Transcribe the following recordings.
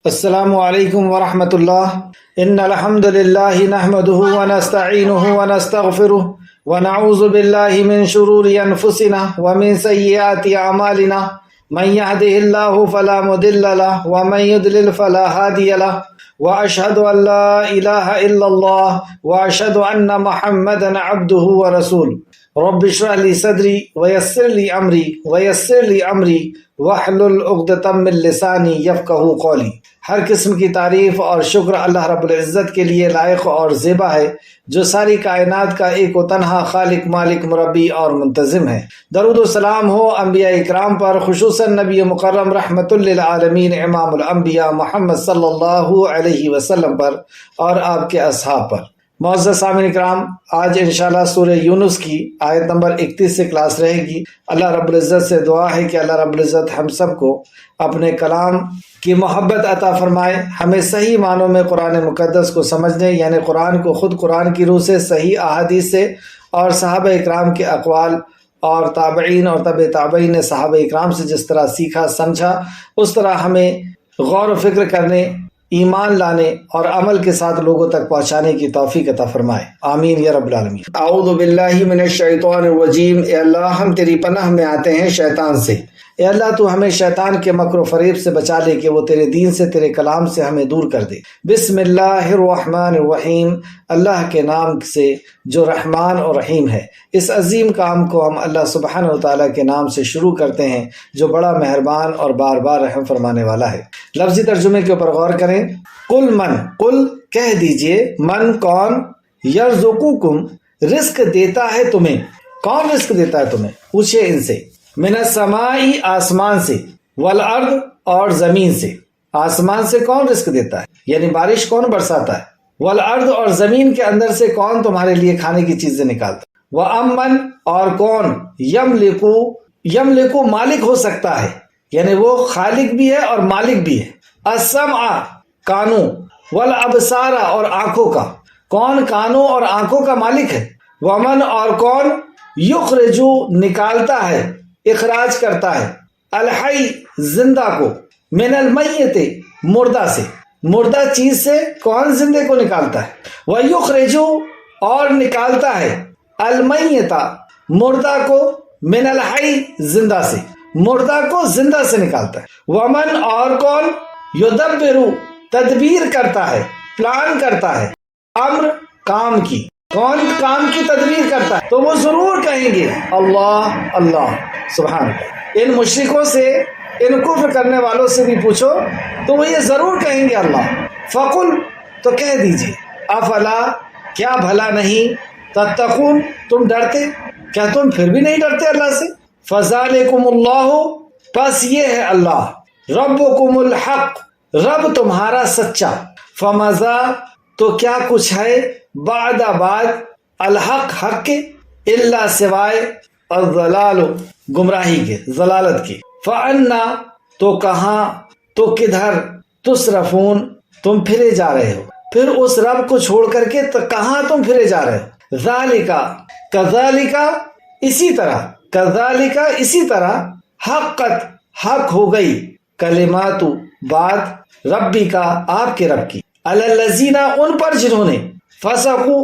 السلام علیکم ورحمۃ اللہ۔ ان الحمد للہ نحمده ونستعینه ونستغفره ونعوذ باللہ من شرور انفسنا ومن سیئات اعمالنا من يهده الله فلا مضل له ومن يضلل فلا هادي له واشهد ان لا اله الا الله واشهد ان محمدا عبده ورسوله رب اشرح لي صدري ويسر لي امري واحلل عقدۃ من لسانی یفقہوا قولی۔ ہر قسم کی تعریف اور شکر اللہ رب العزت کے لیے لائق اور زیبا ہے، جو ساری کائنات کا ایک و تنہا خالق، مالک، مربی اور منتظم ہے۔ درود و سلام ہو انبیاء اکرام پر، خصوصاً نبی مکرم رحمت للعالمین امام الانبیاء محمد صلی اللہ علیہ وسلم پر اور آپ کے اصحاب پر۔ معزز سامعین کرام، آج انشاءاللہ سورہ یونس کی آیت نمبر 31 سے کلاس رہے گی۔ اللہ رب العزت سے دعا ہے کہ اللہ رب العزت ہم سب کو اپنے کلام کی محبت عطا فرمائے، ہمیں صحیح معنوں میں قرآن مقدس کو سمجھنے، یعنی قرآن کو خود قرآن کی روح سے، صحیح احادیث سے اور صحابہ اکرام کے اقوال اور تابعین اور تبع تابعین نے صحابہ اکرام سے جس طرح سیکھا سمجھا، اس طرح ہمیں غور و فکر کرنے، ایمان لانے اور عمل کے ساتھ لوگوں تک پہنچانے کی توفیق عطا فرمائے، آمین یا رب العالمین۔ اعوذ باللہ من الشیطان الرجیم۔ اے اللہ، ہم تیری پناہ میں آتے ہیں شیطان سے۔ اے اللہ، تو ہمیں شیطان کے مکر و فریب سے بچا لے کہ وہ تیرے دین سے، تیرے کلام سے ہمیں دور کر دے۔ بسم اللہ الرحمن الرحیم۔ اللہ کے نام سے جو رحمان اور رحیم ہے۔ اس عظیم کام کو ہم اللہ سبحانہ و تعالیٰ کے نام سے شروع کرتے ہیں، جو بڑا مہربان اور بار بار رحم فرمانے والا ہے۔ لفظی ترجمے کے اوپر غور کریں۔ قل من، قل کہہ دیجئے، من کون، یرزقکم رزق دیتا ہے تمہیں، کون رزق دیتا ہے تمہیں، پوچھے ان سے، من السماء آسمان سے، والارض اور زمین سے۔ آسمان سے کون رزق دیتا ہے، یعنی بارش کون برساتا ہے، والارض اور زمین کے اندر سے کون تمہارے لیے کھانے کی چیزیں نکالتا ہے، وامن اور کون، یملکو مالک ہو سکتا ہے، یعنی وہ خالق بھی ہے اور مالک بھی ہے، السمع کانوں، والابصار اور آنکھوں کا، کون کانوں اور آنکھوں کا مالک ہے، ومن اور کون، یخرجو نکالتا ہے، اخراج کرتا ہے، الحی زندہ کو، من المیت مردہ سے، مردہ چیز سے کون زندے کو نکالتا ہے، ویخرجو اور نکالتا ہے، المیت مردہ کو، من الحی زندہ سے، مردہ کو زندہ سے نکالتا ہے، ومن اور کون، یدبرو تدبیر کرتا ہے، پلان کرتا ہے، امر کام کی، کون کام کی تدبیر کرتا ہے، تو وہ ضرور کہیں گے اللہ اللہ سبحان اللہ۔ ان مشرکوں سے، ان کفر کرنے والوں سے بھی پوچھو تو وہ یہ ضرور کہیں گے اللہ۔ فقل تو کہہ دیجئے، افلا کیا بھلا نہیں، تتقون تم ڈرتے، کیا تم پھر بھی نہیں ڈرتے اللہ سے، فذالکم اللہ پس یہ ہے اللہ، ربکم الحق رب تمہارا سچا، فماذا تو کیا کچھ ہے، بعد الحق حق کے، الا سوائے الضلال گمراہی کے، ضلالت کے، فانا تو کہاں، تو کدھر، تصرفون تم پھرے جا رہے ہو، پھر اس رب کو چھوڑ کر کے تو کہاں تم پھرے جا رہے ہو، ذالکا کذالکا اسی طرح، کذالکا اسی طرح، حقت حق ہو گئی، کلمات بات، ربی کا آپ کے رب کی، علی الذین ان پر جنہوں نے، فسقوا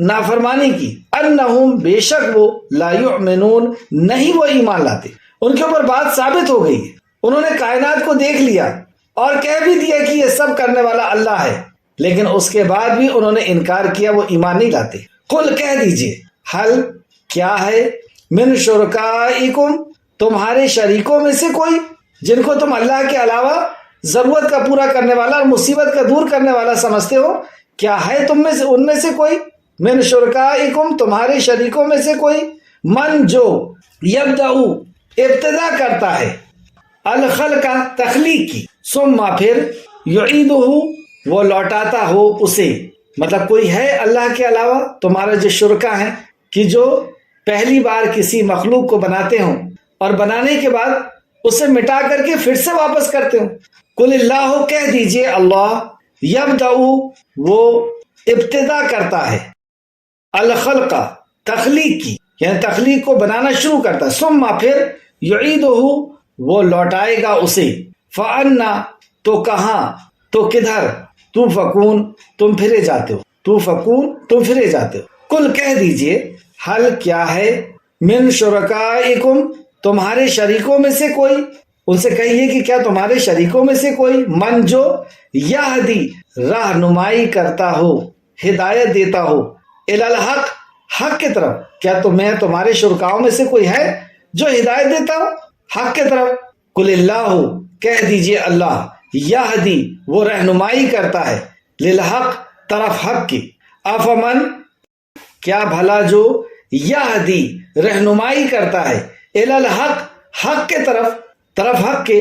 نافرمانی کی، انہم بے شک وہ، لا یؤمنون نہیں وہ ایمان لاتے۔ ان کے اوپر بات ثابت ہو گئی ہے، انہوں نے کائنات کو دیکھ لیا اور کہہ بھی دیا کہ یہ سب کرنے والا اللہ ہے، لیکن اس کے بعد بھی انہوں نے انکار کیا، وہ ایمان نہیں لاتے۔ قل کہہ دیجئے، حل کیا ہے، من شرکائکم تمہارے شریکوں میں سے کوئی، جن کو تم اللہ کے علاوہ ضرورت کا پورا کرنے والا اور مصیبت کا دور کرنے والا سمجھتے ہو، کیا ہے تم میں سے، ان میں سے کوئی، من شرکائکم تمہارے شریکوں میں سے کوئی، من جو یبدأ ابتدا کرتا ہے، الخلق تخلیق کی، ثم پھر یعیدہ وہ لوٹاتا ہو اسے، مطلب کوئی ہے اللہ کے علاوہ تمہارے جو شرکا ہیں کہ جو پہلی بار کسی مخلوق کو بناتے ہوں اور بنانے کے بعد اسے مٹا کر کے پھر سے واپس کرتے ہوں۔ قل اللہ کہہ دیجئے اللہ، یبدأ وہ ابتدا کرتا ہے، الخلق تخلیق کی، یعنی تخلیق کو بنانا شروع کرتا ہے، ثم پھر یعیدہ وہ لوٹائے گا اسے، فَأَنَّا تو کہاں، تو کدھر، تو فکون تم پھرے جاتے ہو، تو فکون تم پھرے جاتے ہو۔ کل کہہ دیجئے، حل کیا ہے، من شرکائکم تمہارے شریکوں میں سے کوئی، ان سے کہیے کہ کیا تمہارے شریکوں میں سے کوئی، من جو یہدی رہنمائی کرتا ہو، ہدایت دیتا ہو، الی الحق حق کی طرف، کیا تمہارے شرکاؤں میں سے کوئی ہے جو ہدایت دیتا ہو حق کی طرف؟ قل اللہ کہہ دیجئے اللہ، یہدی وہ رہنمائی کرتا ہے، للحق طرف حق کی، افمن کیا بھلا جو یہدی رہنمائی کرتا ہے، الی الحق حق کے طرف حق کے،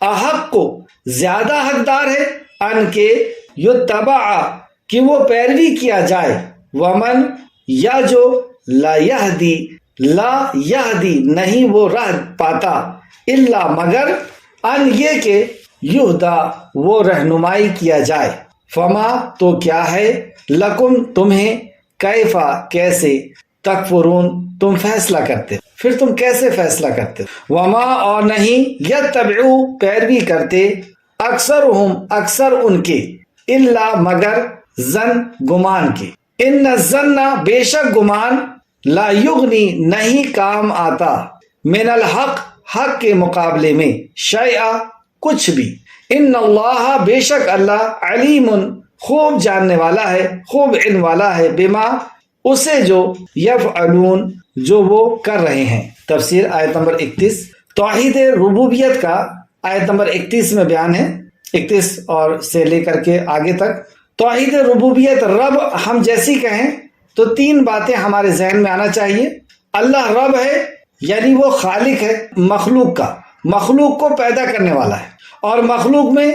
احق کو زیادہ حقدار ہے، ان کے یتبع کہ وہ پیروی کیا جائے، ومن یا جو لا یہدی نہیں وہ راہ پاتا، الا مگر ان یہ کہ یہدا وہ رہنمائی کیا جائے، فما تو کیا ہے، لکم تمہیں، کیفا کیسے، تکفرون تم فیصلہ کرتے ہو، پھر تم کیسے فیصلہ کرتے ہو، وما اور نہیں، یتبعو پیروی کرتے، اکثر ان کے، الا مگر ظن گمان کے، ان الظن بے شک گمان، لا یغنی نہیں کام آتا، من الحق حق کے مقابلے میں، شیئا کچھ بھی، ان اللہ بے شک اللہ، علیم خوب جاننے والا ہے، خوب علم والا ہے، بما اسے جو، یفعلون جو وہ کر رہے ہیں۔ تفسیر آیت نمبر 31 توحید ربوبیت کا آیت نمبر 31 میں بیان ہے، 31 اور سے لے کر کے آگے تک۔ توحید ربوبیت، رب ہم جیسی کہیں تو تین باتیں ہمارے ذہن میں آنا چاہیے۔ اللہ رب ہے، یعنی وہ خالق ہے مخلوق کا، مخلوق کو پیدا کرنے والا ہے، اور مخلوق میں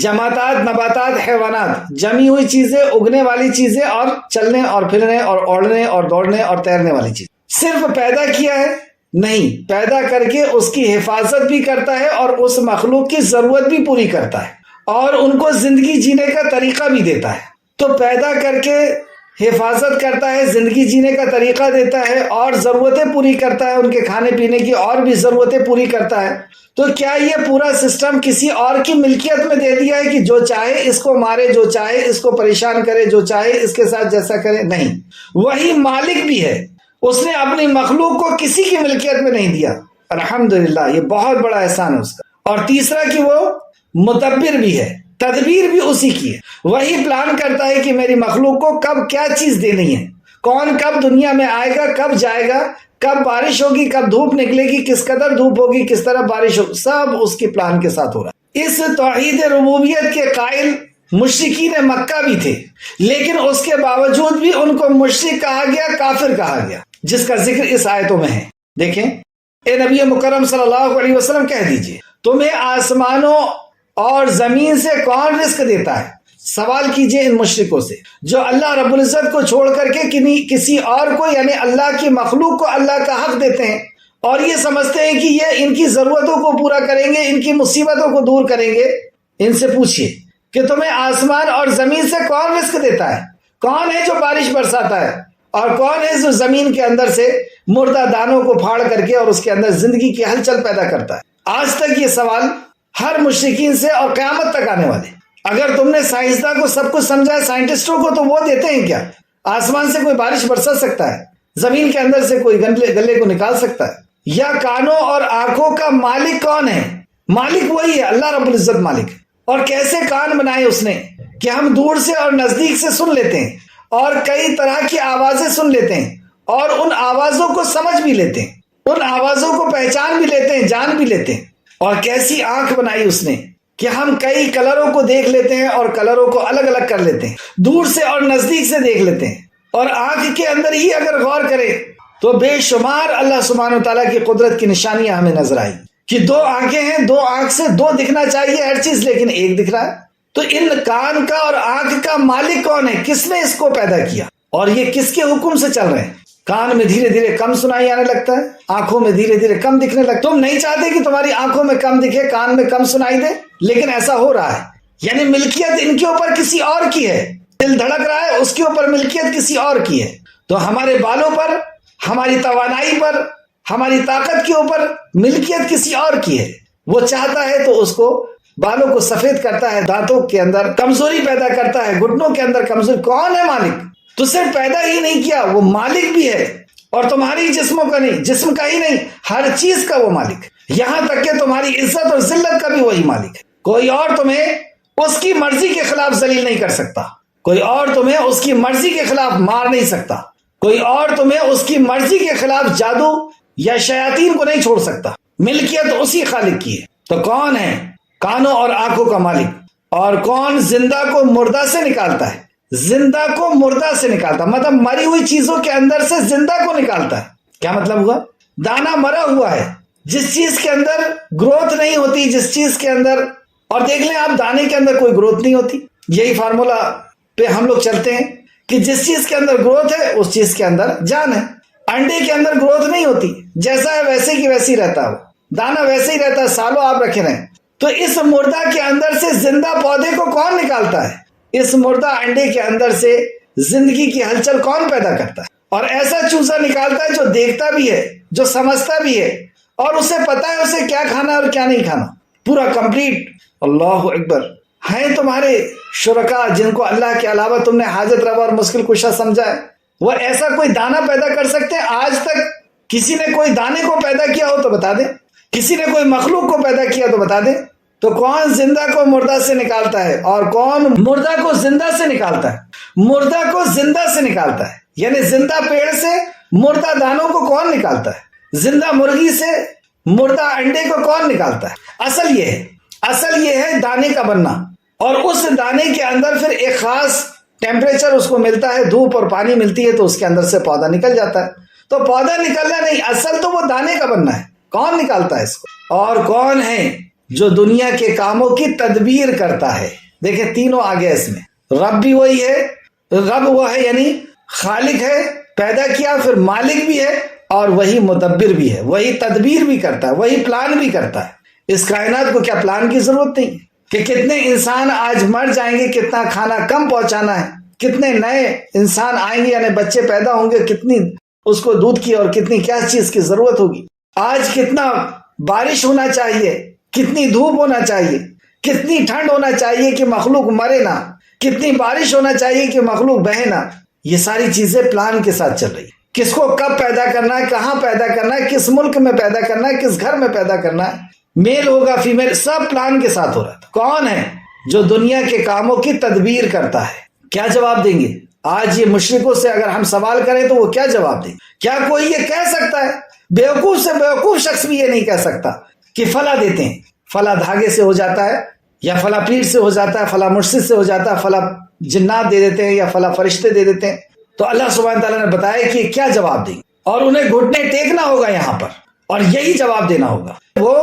جمادات، نباتات، حیوانات، جمی ہوئی چیزیں، اگنے والی چیزیں، اور چلنے اور پھرنے اور اوڑنے اور دوڑنے اور تیرنے والی چیز۔ صرف پیدا کیا ہے نہیں، پیدا کر کے اس کی حفاظت بھی کرتا ہے اور اس مخلوق کی ضرورت بھی پوری کرتا ہے، اور ان کو زندگی جینے کا طریقہ بھی دیتا ہے۔ تو پیدا کر کے حفاظت کرتا ہے، زندگی جینے کا طریقہ دیتا ہے، اور ضرورتیں پوری کرتا ہے، ان کے کھانے پینے کی اور بھی ضرورتیں پوری کرتا ہے۔ تو کیا یہ پورا سسٹم کسی اور کی ملکیت میں دے دیا ہے کہ جو چاہے اس کو مارے، جو چاہے اس کو پریشان کرے، جو چاہے اس کے ساتھ جیسا کرے؟ نہیں، وہی مالک بھی ہے، اس نے اپنی مخلوق کو کسی کی ملکیت میں نہیں دیا، الحمدللہ، یہ بہت بڑا احسان ہے اس کا۔ اور تیسرا کہ وہ مدبر بھی ہے، تدبیر بھی اسی کی ہے، وہی پلان کرتا ہے کہ میری مخلوق کو کب کیا چیز دینی ہے، کون کب دنیا میں آئے گا، کب جائے گا، کب بارش ہوگی، کب دھوپ نکلے گی، کس قدر دھوپ ہوگی، کس طرح بارش ہوگی، سب اس کی پلان کے ساتھ ہو رہا ہے۔ اس توحید ربوبیت کے قائل مشرکین مکہ بھی تھے، لیکن اس کے باوجود بھی ان کو مشرک کہا گیا، کافر کہا گیا، جس کا ذکر اس آیتوں میں ہے۔ دیکھیں، اے نبی مکرم صلی اللہ علیہ وسلم کہہ دیجئے، تمہیں آسمانوں اور زمین سے کون رزق دیتا ہے؟ سوال کیجئے ان مشرکوں سے جو اللہ رب العزت کو چھوڑ کر کے کسی اور کو، یعنی اللہ کی مخلوق کو اللہ کا حق دیتے ہیں، اور یہ سمجھتے ہیں کہ یہ ان کی ضرورتوں کو پورا کریں گے، ان کی مصیبتوں کو دور کریں گے۔ ان سے پوچھئے کہ تمہیں آسمان اور زمین سے کون رزق دیتا ہے؟ کون ہے جو بارش برساتا ہے؟ اور کون ہے جو زمین کے اندر سے مردہ دانوں کو پھاڑ کر کے اور اس کے اندر زندگی کی ہلچل پیدا کرتا ہے؟ آج تک یہ سوال ہر مشرکین سے اور قیامت تک آنے والے۔ اگر تم نے سائنسداں کو سب کچھ سمجھا ہے، سائنٹسٹوں کو، تو وہ دیتے ہیں کیا؟ آسمان سے کوئی بارش برسا سکتا ہے؟ زمین کے اندر سے کوئی گلے کو نکال سکتا ہے؟ یا کانوں اور آنکھوں کا مالک کون ہے؟ مالک وہی ہے، اللہ رب العزت مالک ہے۔ اور کیسے کان بنائے اس نے کہ ہم دور سے اور نزدیک سے سن لیتے ہیں، اور کئی طرح کی آوازیں سن لیتے ہیں، اور ان آوازوں کو سمجھ بھی لیتے ہیں، ان آوازوں کو پہچان بھی لیتے ہیں، جان بھی لیتے ہیں۔ اور کیسی آنکھ بنائی اس نے کہ ہم کئی کلروں کو دیکھ لیتے ہیں اور کلروں کو الگ الگ کر لیتے ہیں، دور سے اور نزدیک سے دیکھ لیتے ہیں۔ اور آنکھ کے اندر ہی اگر غور کرے تو بے شمار اللہ سبحانہ و تعالیٰ کی قدرت کی نشانیاں ہمیں نظر آئی کہ دو آنکھیں ہیں، دو آنکھ سے دو دکھنا چاہیے ہر چیز، لیکن ایک دکھ رہا ہے۔ تو ان کان کا اور آنکھ کا مالک کون ہے؟ کس نے اس کو پیدا کیا؟ اور یہ کس کے حکم سے چل رہے ہیں؟ کان میں دھیرے دھیرے کم سنائی آنے لگتا ہے، آنکھوں میں دھیرے دھیرے کم دکھنے لگتا ہے۔ تم نہیں چاہتے کہ تمہاری آنکھوں میں کم دکھے، کان میں کم سنائی دے، لیکن ایسا ہو رہا ہے۔ یعنی ملکیت ان کے اوپر کسی اور کی ہے، دل دھڑک رہا ہے، اس کے اوپر ملکیت کسی اور کی ہے۔ تو ہمارے بالوں پر، ہماری توانائی پر، ہماری طاقت کے اوپر ملکیت کسی اور کی ہے۔ وہ چاہتا ہے تو اس کو بالوں کو سفید کرتا ہے، دانتوں کے اندر کمزوری پیدا کرتا ہے، گھٹنوں کے اندر کمزوری، کون ہے مالک؟ تو صرف پیدا ہی نہیں کیا، وہ مالک بھی ہے، اور تمہاری جسموں کا نہیں، جسم کا ہی نہیں، ہر چیز کا وہ مالک ہے، یہاں تک کہ تمہاری عزت اور ذلت کا بھی وہی مالک ہے۔ کوئی اور تمہیں اس کی مرضی کے خلاف ذلیل نہیں کر سکتا، کوئی اور تمہیں اس کی مرضی کے خلاف مار نہیں سکتا، کوئی اور تمہیں اس کی مرضی کے خلاف جادو یا شیاطین کو نہیں چھوڑ سکتا، ملکیت اسی خالق کی ہے۔ تو کون ہے کانوں اور آنکھوں کا مالک؟ اور کون زندہ کو مردہ سے نکالتا ہے؟ زندہ کو مردہ سے نکالتا، مطلب مری ہوئی چیزوں کے اندر سے زندہ کو نکالتا ہے۔ کیا مطلب ہوا؟ دانا مرا ہوا ہے، جس چیز کے اندر گروتھ نہیں ہوتی، جس چیز کے اندر، اور دیکھ لیں آپ دانے کے اندر کوئی گروتھ نہیں ہوتی، یہی فارمولا پہ ہم لوگ چلتے ہیں کہ جس چیز کے اندر گروتھ ہے اس چیز کے اندر جان ہے۔ انڈے کے اندر گروتھ نہیں ہوتی، جیسا ہے ویسے کی ویسی رہتا ہے، وہ دانا ویسے ہی رہتا ہے، سالوں آپ رکھے رہیں۔ تو اس مردہ کے اندر سے زندہ پودے کو کون نکالتا ہے؟ اس مردہ انڈے کے اندر سے زندگی کی ہلچل کون پیدا کرتا ہے؟ اور ایسا چوزا نکالتا ہے جو دیکھتا بھی ہے، جو سمجھتا بھی ہے، اور اسے پتا ہے اسے کیا کھانا اور کیا نہیں کھانا، پورا کمپلیٹ۔ اللہ اکبر۔ ہیں تمہارے شرکا جن کو اللہ کے علاوہ تم نے حاجت روا اور مشکل کشا سمجھا ہے، وہ ایسا کوئی دانا پیدا کر سکتے ہیں؟ آج تک کسی نے کوئی دانے کو پیدا کیا ہو تو بتا دے، کسی نے کوئی مخلوق کو پیدا کیا تو بتا دے۔ تو کون زندہ کو مردہ سے نکالتا ہے اور کون مردہ کو زندہ سے نکالتا ہے؟ مردہ کو زندہ سے نکالتا ہے، یعنی زندہ پیڑ سے مردہ دانوں کو کون نکالتا ہے؟ زندہ مرغی سے مردہ انڈے کو کون نکالتا ہے؟ اصل یہ ہے دانے کا بننا، اور اس دانے کے اندر پھر ایک خاص ٹیمپریچر اس کو ملتا ہے، دھوپ اور پانی ملتی ہے، تو اس کے اندر سے پودا نکل جاتا ہے۔ تو پودا نکلنا نہیں، اصل تو وہ دانے کا بننا ہے۔ کون نکالتا ہے اس کو؟ اور کون ہے جو دنیا کے کاموں کی تدبیر کرتا ہے؟ دیکھیں تینوں آگے اس میں، رب بھی وہی ہے، رب وہ ہے یعنی خالق ہے، پیدا کیا، پھر مالک بھی ہے، اور وہی مدبر بھی ہے، وہی تدبیر بھی کرتا ہے، وہی پلان بھی کرتا ہے۔ اس کائنات کو کیا پلان کی ضرورت نہیں کہ کتنے انسان آج مر جائیں گے، کتنا کھانا کم پہنچانا ہے، کتنے نئے انسان آئیں گے، یعنی بچے پیدا ہوں گے، کتنی اس کو دودھ کی اور کتنی کیا چیز کی ضرورت ہوگی، آج کتنا بارش ہونا چاہیے، کتنی دھوپ ہونا چاہیے، کتنی ٹھنڈ ہونا چاہیے کہ مخلوق مرے نہ، کتنی بارش ہونا چاہیے کہ مخلوق بہے نہ۔ یہ ساری چیزیں پلان کے ساتھ چل رہی ہیں، کس کو کب پیدا کرنا ہے، کہاں پیدا کرنا ہے، کس ملک میں پیدا کرنا ہے، کس گھر میں پیدا کرنا ہے، میل ہوگا فیمیل، سب پلان کے ساتھ ہو رہا تھا۔ کون ہے جو دنیا کے کاموں کی تدبیر کرتا ہے؟ کیا جواب دیں گے آج یہ مشرکوں سے اگر ہم سوال کریں تو وہ کیا جواب دیں؟ کیا کوئی یہ کہہ سکتا ہے؟ بیوقوف سے بیوقوف شخص بھی یہ نہیں کہہ سکتا کہ فلاں دیتے ہیں، فلاں دھاگے سے ہو جاتا ہے، یا فلاں پیڑ سے ہو جاتا ہے، فلاں مرشد سے ہو جاتا ہے، فلاں جنات دے دیتے ہیں، یا فلاں فرشتے دے دیتے ہیں۔ تو اللہ سبحانہ تعالیٰ نے بتایا کہ کیا جواب دیں، اور انہیں گھٹنے ٹیکنا ہوگا یہاں پر، اور یہی جواب دینا ہوگا۔ وہ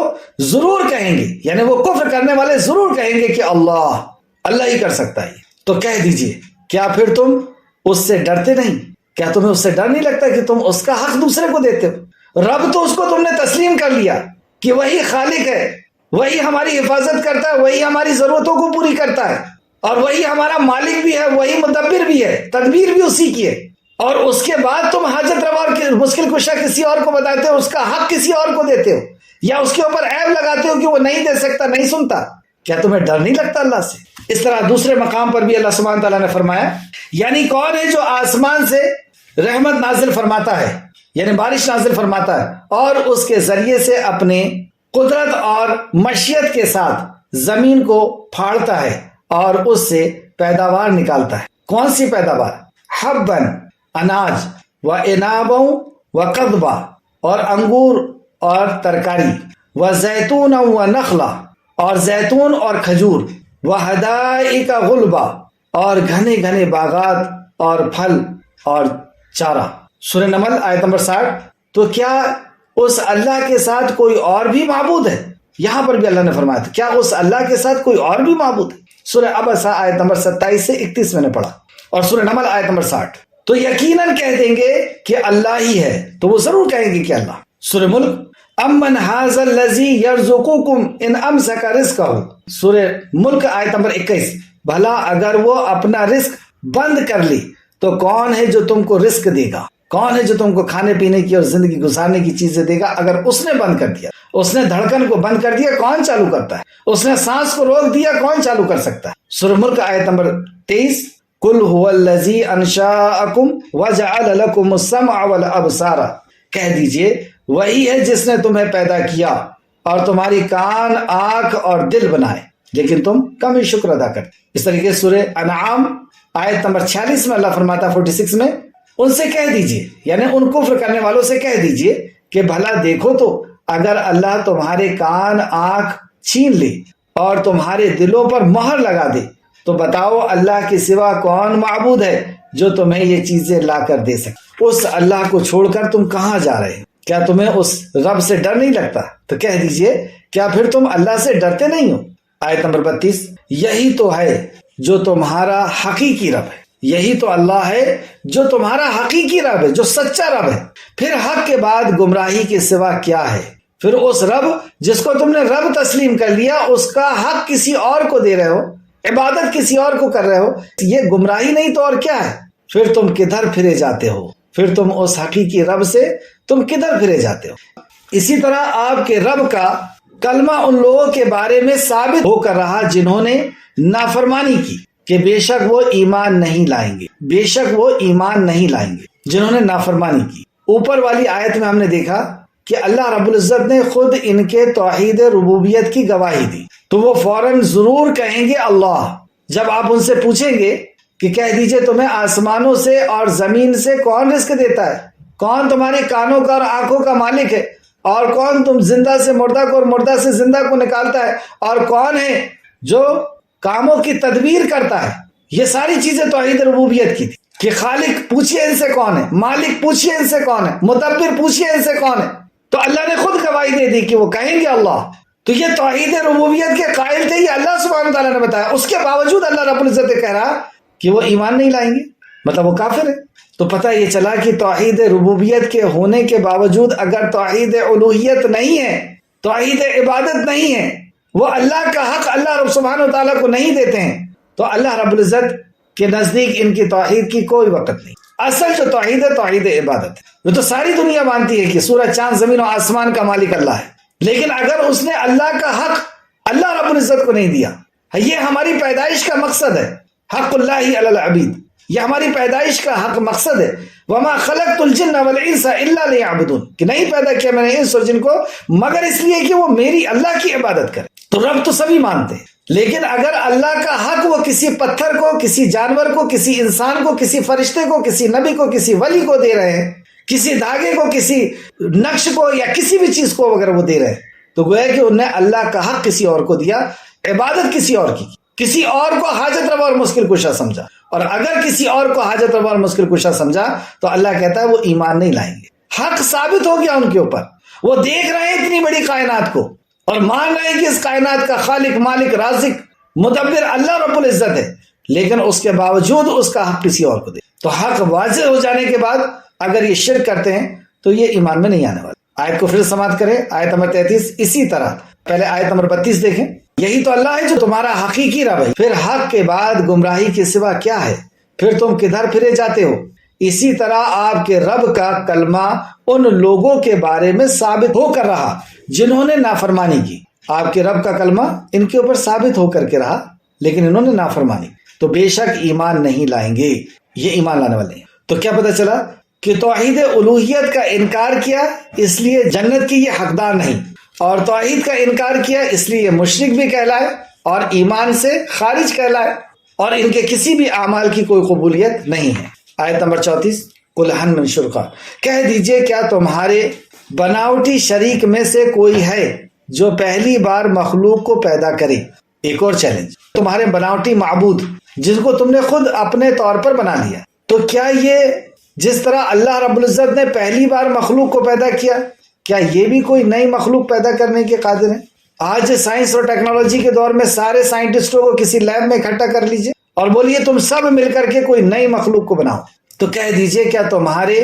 ضرور کہیں گے، یعنی وہ کفر کرنے والے ضرور کہیں گے کہ اللہ ہی کر سکتا ہے۔ تو کہہ دیجئے کیا پھر تم اس سے ڈرتے نہیں؟ کیا تمہیں اس سے ڈر نہیں لگتا کہ تم اس کا حق دوسرے کو دیتے ہو؟ رب تو اس کو تم نے تسلیم کر لیا کہ وہی خالق ہے، وہی ہماری حفاظت کرتا ہے، وہی ہماری ضرورتوں کو پوری کرتا ہے، اور وہی ہمارا مالک بھی ہے، وہی مدبر بھی ہے، تدبیر بھی اسی کی ہے۔ اور اس کے بعد تم حاجت روا اور مشکل کشا کسی اور کو بتاتے ہو، اس کا حق کسی اور کو دیتے ہو، یا اس کے اوپر عیب لگاتے ہو کہ وہ نہیں دے سکتا، نہیں سنتا۔ کیا تمہیں ڈر نہیں لگتا اللہ سے؟ اس طرح دوسرے مقام پر بھی اللہ سبحانہ تعالیٰ نے فرمایا، یعنی کون ہے جو آسمان سے رحمت نازل فرماتا ہے، یعنی بارش نازل فرماتا ہے، اور اس کے ذریعے سے اپنے قدرت اور مشیت کے ساتھ زمین کو پھاڑتا ہے اور اس سے پیداوار نکالتا ہے۔ کون سی پیداوار؟ حبن، اناج، و عنابا و قضبا، اور انگور اور ترکاری، و زیتون و نخلا، اور زیتون اور کھجور، و حدائق غلبا، اور گھنے گھنے باغات اور پھل اور چارہ۔ سورہ نمل آیت نمبر 60۔ تو کیا اس اللہ کے ساتھ کوئی اور بھی معبود ہے؟ یہاں پر بھی اللہ نے فرمایا تھا کیا اس اللہ کے ساتھ کوئی اور بھی معبود ہے؟ سورہ عبسہ آیت نمبر 27 سے 31 میں نے پڑھا، اور سورہ نمل آیت نمبر 60۔ تو یقیناً کہہ دیں گے کہ اللہ ہی ہے، تو وہ ضرور کہیں گے کہ اللہ۔ سورہ ملک، امن ھذا الذی یرزقکم ان امسک رزقہ، سورہ ملک آیت نمبر 21۔ بھلا اگر وہ اپنا رزق بند کر لی تو کون ہے جو تم کو رزق دے گا؟ کون ہے جو تم کو کھانے پینے کی اور زندگی گزارنے کی چیزیں دے گا؟ اگر اس نے بند کر دیا، اس نے دھڑکن کو بند کر دیا، کون چالو کرتا ہے؟ اس نے سانس کو روک دیا، کون چالو کر سکتا ہے؟ سورہ ملک آیت نمبر 23، قل هو الذی انشاءکم وجعل لکم السمع والابصار، کہہ دیجئے وہی ہے جس نے تمہیں پیدا کیا اور تمہاری کان، آنکھ اور دل بنائے، لیکن تم کم ہی شکر ادا کرتے۔ اس طریقے سورہ انعام آیت نمبر 46 میں اللہ فرماتا 46 میں، ان سے کہہ دیجئے، یعنی ان کفر کرنے والوں سے کہہ دیجئے کہ بھلا دیکھو تو اگر اللہ تمہارے کان، آنکھ چھین لے اور تمہارے دلوں پر مہر لگا دے تو بتاؤ اللہ کے سوا کون معبود ہے جو تمہیں یہ چیزیں لا کر دے سکے؟ اس اللہ کو چھوڑ کر تم کہاں جا رہے ہو؟ کیا تمہیں اس رب سے ڈر نہیں لگتا؟ تو کہہ دیجئے کیا پھر تم اللہ سے ڈرتے نہیں ہو؟ آیت نمبر 32، یہی تو ہے جو تمہارا حقیقی رب ہے، یہی تو اللہ ہے جو تمہارا حقیقی رب ہے، جو سچا رب ہے۔ پھر حق کے بعد گمراہی کے سوا کیا ہے؟ پھر اس رب جس کو تم نے رب تسلیم کر لیا، اس کا حق کسی اور کو دے رہے ہو، عبادت کسی اور کو کر رہے ہو، یہ گمراہی نہیں تو اور کیا ہے؟ پھر تم کدھر پھرے جاتے ہو؟ پھر تم اس حقیقی رب سے تم کدھر پھرے جاتے ہو؟ اسی طرح آپ کے رب کا کلمہ ان لوگوں کے بارے میں ثابت ہو کر رہا جنہوں نے نافرمانی کی کہ بے شک وہ ایمان نہیں لائیں گے، بے شک وہ ایمان نہیں لائیں گے جنہوں نے نافرمانی کی۔ اوپر والی آیت میں ہم نے دیکھا کہ اللہ رب العزت نے خود ان کے توحید ربوبیت کی گواہی دی، تو وہ فوراً ضرور کہیں گے اللہ۔ جب آپ ان سے پوچھیں گے کہ کہہ دیجئے تمہیں آسمانوں سے اور زمین سے کون رزق دیتا ہے؟ کون تمہارے کانوں کا اور آنکھوں کا مالک ہے؟ اور کون تم زندہ سے مردہ کو اور مردہ سے زندہ کو نکالتا ہے؟ اور کون ہے جو کاموں کی تدبیر کرتا ہے؟ یہ ساری چیزیں توحید ربوبیت کی تھی کہ خالق پوچھئے ان سے کون ہے، مالک پوچھئے ان سے کون ہے، مدبر پوچھئے ان سے کون ہے، تو اللہ نے خود گواہی دے دی کہ وہ کہیں گے اللہ۔ تو یہ توحید ربوبیت کے قائل تھے، یہ اللہ سبحانہ تعالیٰ نے بتایا، اس کے باوجود اللہ رب العزت کہہ رہا کہ وہ ایمان نہیں لائیں گے، مطلب وہ کافر ہے۔ تو پتہ یہ چلا کہ توحید ربوبیت کے ہونے کے باوجود اگر توحید الوہیت نہیں ہے، توحید عبادت نہیں ہے، وہ اللہ کا حق اللہ رب سبحانہ تعالیٰ کو نہیں دیتے ہیں، تو اللہ رب العزت کے نزدیک ان کی توحید کی کوئی وقت نہیں۔ اصل جو توحید ہے توحید عبادت ہے، وہ تو ساری دنیا مانتی ہے کہ سورج چاند زمین و آسمان کا مالک اللہ ہے، لیکن اگر اس نے اللہ کا حق اللہ رب العزت کو نہیں دیا، یہ ہماری پیدائش کا مقصد ہے، حق اللہ علی العبید، یہ ہماری پیدائش کا حق مقصد ہے۔ وما خلقت الجن والانس الا لیعبدون، کہ نہیں پیدا کیا میں نے انس اور جن کو مگر اس لیے کہ وہ میری اللہ کی عبادت کرے۔ تو رب تو سبھی مانتے ہیں، لیکن اگر اللہ کا حق وہ کسی پتھر کو، کسی جانور کو، کسی انسان کو، کسی فرشتے کو، کسی نبی کو، کسی ولی کو دے رہے ہیں، کسی دھاگے کو، کسی نقش کو، یا کسی بھی چیز کو اگر وہ دے رہے ہیں، تو گویا کہ انہیں اللہ کا حق کسی اور کو دیا، عبادت کسی اور کی، کسی اور کو حاجت روا اور مشکل کشا سمجھا، اور اگر کسی اور کو حاجت روا اور مشکل کشا سمجھا تو اللہ کہتا ہے وہ ایمان نہیں لائیں گے۔ حق ثابت ہو گیا ان کے اوپر، وہ دیکھ رہے ہیں اتنی بڑی کائنات کو اور مان رہے ہیں کہ اس کائنات کا خالق، مالک، رازق، مدبر اللہ رب العزت ہے، لیکن اس کے باوجود اس کا حق کسی اور کو دے۔ تو حق واضح ہو جانے کے بعد اگر یہ شرک کرتے ہیں تو یہ ایمان میں نہیں آنے والا۔ آیت کو پھر سماعت کریں، آیت نمبر 33۔ اسی طرح پہلے آیت نمبر 32 دیکھیں، یہی تو اللہ ہے جو تمہارا حقیقی رب ہے، پھر حق کے بعد گمراہی کے سوا کیا ہے؟ پھر تم کدھر پھرے جاتے ہو؟ اسی طرح آپ کے رب کا کلمہ ان لوگوں کے بارے میں ثابت ہو کر رہا جنہوں نے نافرمانی کی۔ آپ کے رب کا کلمہ ان کے اوپر ثابت ہو کر کے رہا، لیکن انہوں نے نافرمانی، تو بے شک ایمان نہیں لائیں گے، یہ ایمان لانے والے ہیں۔ تو کیا پتہ چلا کہ توحید الوہیت کا انکار کیا اس لیے جنت کی یہ حقدار نہیں، اور توحید کا انکار کیا اس لیے یہ مشرک بھی کہلائے اور ایمان سے خارج کہلائے، اور ان کے کسی بھی اعمال کی کوئی قبولیت نہیں ہے۔ آیت نمبر 34، قل هل من شرکا، کہہ دیجئے کیا تمہارے بناوٹی شریک میں سے کوئی ہے جو پہلی بار مخلوق کو پیدا کرے؟ ایک اور چیلنج، تمہارے بناوٹی معبود جن کو تم نے خود اپنے طور پر بنا لیا، تو کیا یہ جس طرح اللہ رب العزت نے پہلی بار مخلوق کو پیدا کیا، کیا یہ بھی کوئی نئی مخلوق پیدا کرنے کے قادر ہیں؟ آج سائنس اور ٹیکنالوجی کے دور میں سارے سائنٹسٹوں کو کسی لیب میں اکٹھا کر لیجئے اور بولیے تم سب مل کر کے کوئی نئی مخلوق کو بناؤ، تو کہہ دیجئے کیا تمہارے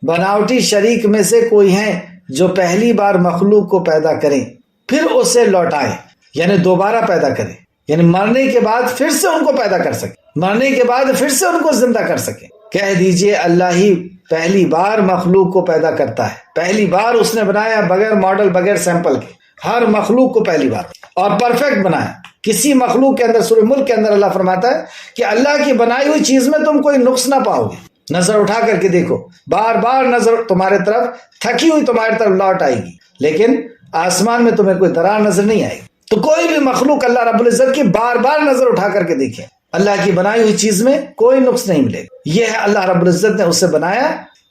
بناوٹی شریک میں سے کوئی ہیں جو پہلی بار مخلوق کو پیدا کریں پھر اسے لوٹائیں، یعنی دوبارہ پیدا کریں، یعنی مرنے کے بعد پھر سے ان کو پیدا کر سکیں، مرنے کے بعد پھر سے ان کو زندہ کر سکیں، کہہ دیجئے اللہ ہی پہلی بار مخلوق کو پیدا کرتا ہے، پہلی بار اس نے بنایا بغیر ماڈل بغیر سیمپل کے، ہر مخلوق کو پہلی بار اور پرفیکٹ بنایا۔ کسی مخلوق کے اندر سورہ ملک کے اندر اللہ فرماتا ہے کہ اللہ کی بنائی ہوئی چیز میں تم کوئی نقص نہ پاؤ گے۔ نظر اٹھا کر کے دیکھو، بار بار نظر تمہارے طرف تھکی ہوئی تمہاری طرف لوٹ آئے گی، لیکن آسمان میں تمہیں کوئی درار نظر نہیں آئے گی۔ تو کوئی بھی مخلوق اللہ رب العزت کی بار بار نظر اٹھا کر کے دیکھے، اللہ کی بنائی ہوئی چیز میں کوئی نقص نہیں ملے گا۔ یہ ہے اللہ رب العزت نے اسے بنایا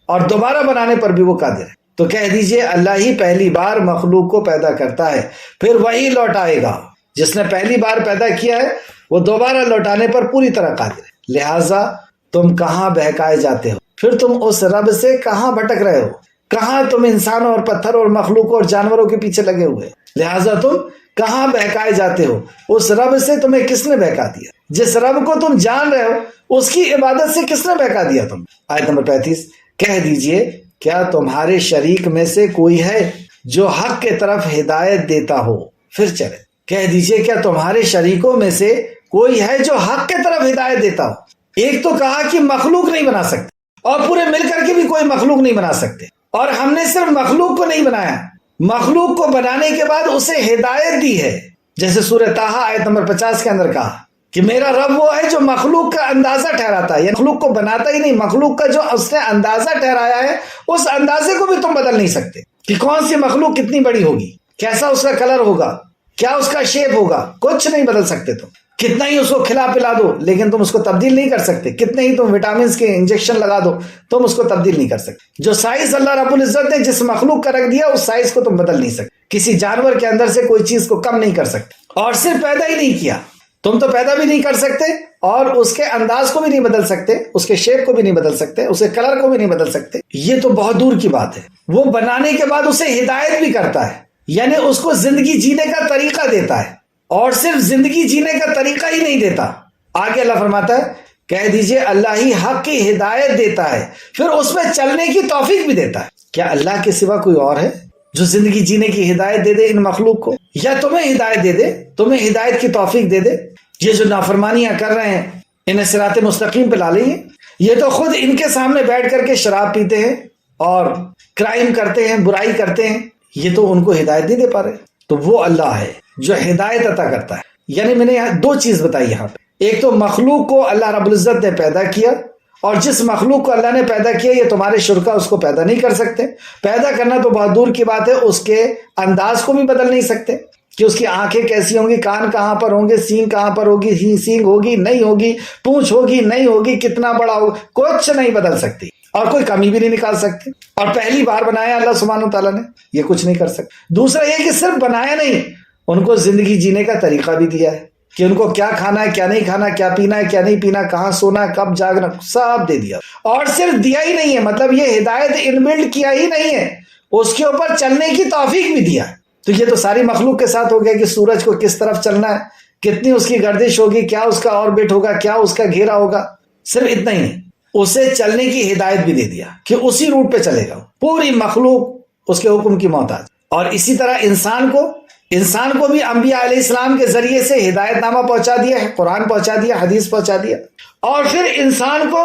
اور دوبارہ بنانے پر بھی وہ قادر ہے۔ تو کہہ دیجئے اللہ ہی پہلی بار مخلوق کو پیدا کرتا ہے، پھر وہی لوٹائے گا۔ جس نے پہلی بار پیدا کیا ہے وہ دوبارہ لوٹانے پر پوری طرح قادر ہے۔ لہٰذا تم کہاں بہکائے جاتے ہو، پھر تم اس رب سے کہاں بھٹک رہے ہو، کہاں تم انسانوں اور پتھروں اور مخلوقوں اور جانوروں کے پیچھے لگے ہوئے، لہٰذا تم کہاں بہکائے جاتے ہو۔ اس رب سے تمہیں کس نے بہکا دیا؟ جس رب کو تم جان رہے ہو اس کی عبادت سے کس نے بہکا دیا تم؟ آیت نمبر 35، کہہ دیجئے کیا تمہارے شریک میں سے کوئی ہے جو حق کے طرف ہدایت دیتا ہو؟ پھر چلے، کہہ دیجئے کیا تمہارے شریکوں میں سے کوئی ہے جو حق کے طرف ہدایت دیتا ہو؟ ایک تو کہا کہ مخلوق نہیں بنا سکتے، اور پورے مل کر کے بھی کوئی مخلوق نہیں بنا سکتے، اور ہم نے صرف مخلوق کو نہیں بنایا، مخلوق کو بنانے کے بعد اسے ہدایت دی ہے۔ جیسے سورہ طٰہٰ آیت نمبر 50 کے اندر کہا کہ میرا رب وہ ہے جو مخلوق کا اندازہ ٹھہراتا ہے، یعنی مخلوق کو بناتا ہی نہیں، مخلوق کا جو اس نے اندازہ ٹھہرایا ہے اس اندازے کو بھی تم بدل نہیں سکتے کہ کون سی مخلوق کتنی بڑی ہوگی، کیسا اس کا کلر ہوگا، کیا اس کا شیپ ہوگا، کچھ نہیں بدل سکتے تم۔ کتنا ہی اس کو کھلا پلا دو لیکن تم اس کو تبدیل نہیں کر سکتے، کتنے ہی تم وٹامنز کے انجیکشن لگا دو تم اس کو تبدیل نہیں کر سکتے۔ جو سائز اللہ رب العزت نے جس مخلوق کا رکھ دیا اس سائز کو تم بدل نہیں سکتے۔ کسی جانور کے اندر سے کوئی چیز کو کم نہیں کر سکتے، اور صرف پیدا ہی نہیں کیا، تم تو پیدا بھی نہیں کر سکتے اور اس کے انداز کو بھی نہیں بدل سکتے، اس کے شیپ کو بھی نہیں بدل سکتے، اس کے کلر کو بھی نہیں بدل سکتے۔ یہ تو بہت دور کی بات ہے۔ وہ بنانے کے بعد اسے ہدایت بھی کرتا ہے، یعنی اس کو زندگی جینے کا طریقہ دیتا ہے، اور صرف زندگی جینے کا طریقہ ہی نہیں دیتا۔ آگے اللہ فرماتا ہے کہہ دیجئے اللہ ہی حق کی ہدایت دیتا ہے، پھر اس میں چلنے کی توفیق بھی دیتا ہے۔ کیا اللہ کے سوا کوئی اور ہے جو زندگی جینے کی ہدایت دے دے ان مخلوق کو، یا تمہیں ہدایت دے دے، تمہیں ہدایت کی توفیق دے دے؟ یہ جو نافرمانیاں کر رہے ہیں انہیں صراط مستقیم پہ لا لیں گے؟ یہ تو خود ان کے سامنے بیٹھ کر کے شراب پیتے ہیں اور کرائم کرتے ہیں، برائی کرتے ہیں، یہ تو ان کو ہدایت نہیں دے پا رہے۔ تو وہ اللہ ہے جو ہدایت عطا کرتا ہے۔ یعنی میں نے یہاں دو چیز بتائی یہاں پہ، ایک تو مخلوق کو اللہ رب العزت نے پیدا کیا، اور جس مخلوق کو اللہ نے پیدا کیا یہ تمہارے شرکا اس کو پیدا نہیں کر سکتے، پیدا کرنا تو بہت دور کی بات ہے، اس کے انداز کو بھی بدل نہیں سکتے کہ اس کی آنکھیں کیسی ہوں گی، کان کہاں پر ہوں گے، سینگ کہاں پر ہوگی، سینگ ہوگی نہیں ہوگی، پونچھ ہوگی نہیں ہوگی، کتنا بڑا ہوگا، کچھ نہیں بدل سکتی، اور کوئی کمی بھی نہیں نکال سکتے۔ اور پہلی بار بنایا اللہ سبحانہ و تعالیٰ نے، یہ کچھ نہیں کر سکتے۔ دوسرا یہ کہ صرف بنایا نہیں، ان کو زندگی جینے کا طریقہ بھی دیا ہے کہ ان کو کیا کھانا ہے، کیا نہیں کھانا، کیا پینا ہے، کیا نہیں پینا، کہاں سونا ہے، کب جاگنا، سب دے دیا۔ اور صرف دیا ہی نہیں ہے، مطلب یہ ہدایت ان بلڈ کیا ہی نہیں ہے، اس کے اوپر چلنے کی توفیق بھی دیا ہے۔ تو یہ تو ساری مخلوق کے ساتھ ہو گیا کہ سورج کو کس طرف چلنا ہے، کتنی اس کی گردش ہوگی، کیا اس کا آربٹ ہوگا، کیا اس کا گھیرا ہوگا۔ صرف اتنا ہی نہیں، اسے چلنے کی ہدایت بھی دے دیا کہ اسی روٹ پہ چلے گا۔ پوری مخلوق اس کے حکم کی محتاج۔ اور اسی طرح انسان کو بھی انبیاء علیہ السلام کے ذریعے سے ہدایت نامہ پہنچا دیا ہے، قرآن پہنچا دیا، حدیث پہنچا دیا، اور پھر انسان کو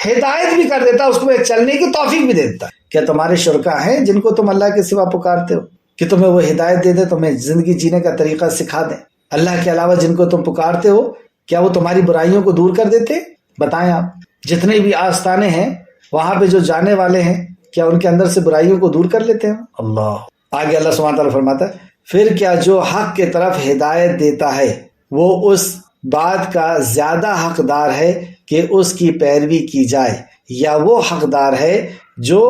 ہدایت بھی کر دیتا، اس کو چلنے کی توفیق بھی دے دیتا۔ کیا تمہارے شرکا ہیں جن کو تم اللہ کے سوا پکارتے ہو کہ تمہیں وہ ہدایت دے دے، تمہیں زندگی جینے کا طریقہ سکھا دیں؟ اللہ کے علاوہ جن کو تم پکارتے ہو کیا وہ تمہاری برائیوں کو دور کر دیتے؟ بتائیں آپ، جتنے بھی آستانے ہیں وہاں پہ جو جانے والے ہیں کیا ان کے اندر سے برائیوں کو دور کر لیتے ہیں؟ اللہ آگے اللہ سبحانہ تعالیٰ فرماتا ہے پھر کیا جو حق کے طرف ہدایت دیتا ہے وہ اس بات کا زیادہ حقدار ہے کہ اس کی پیروی کی جائے، یا وہ حقدار ہے جو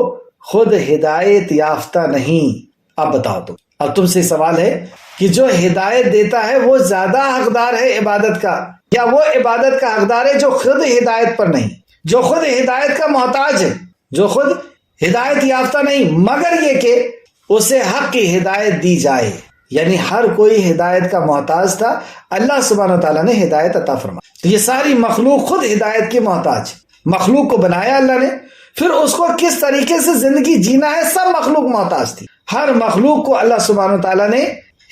خود ہدایت یافتہ نہیں؟ اب بتاؤ تم، اب تم سے سوال ہے کہ جو ہدایت دیتا ہے وہ زیادہ حقدار ہے عبادت کا، یا وہ عبادت کا حقدار ہے جو خود ہدایت پر نہیں، جو خود ہدایت کا محتاج ہے، جو خود ہدایت یافتہ نہیں، مگر یہ کہ اسے حق کی ہدایت دی جائے۔ یعنی ہر کوئی ہدایت کا محتاج تھا، اللہ سبحانہ و تعالیٰ نے ہدایت عطا فرمائی۔ تو یہ ساری مخلوق خود ہدایت کی محتاج۔ مخلوق کو بنایا اللہ نے، پھر اس کو کس طریقے سے زندگی جینا ہے سب مخلوق محتاج تھی۔ ہر مخلوق کو اللہ سبحانہ و تعالیٰ نے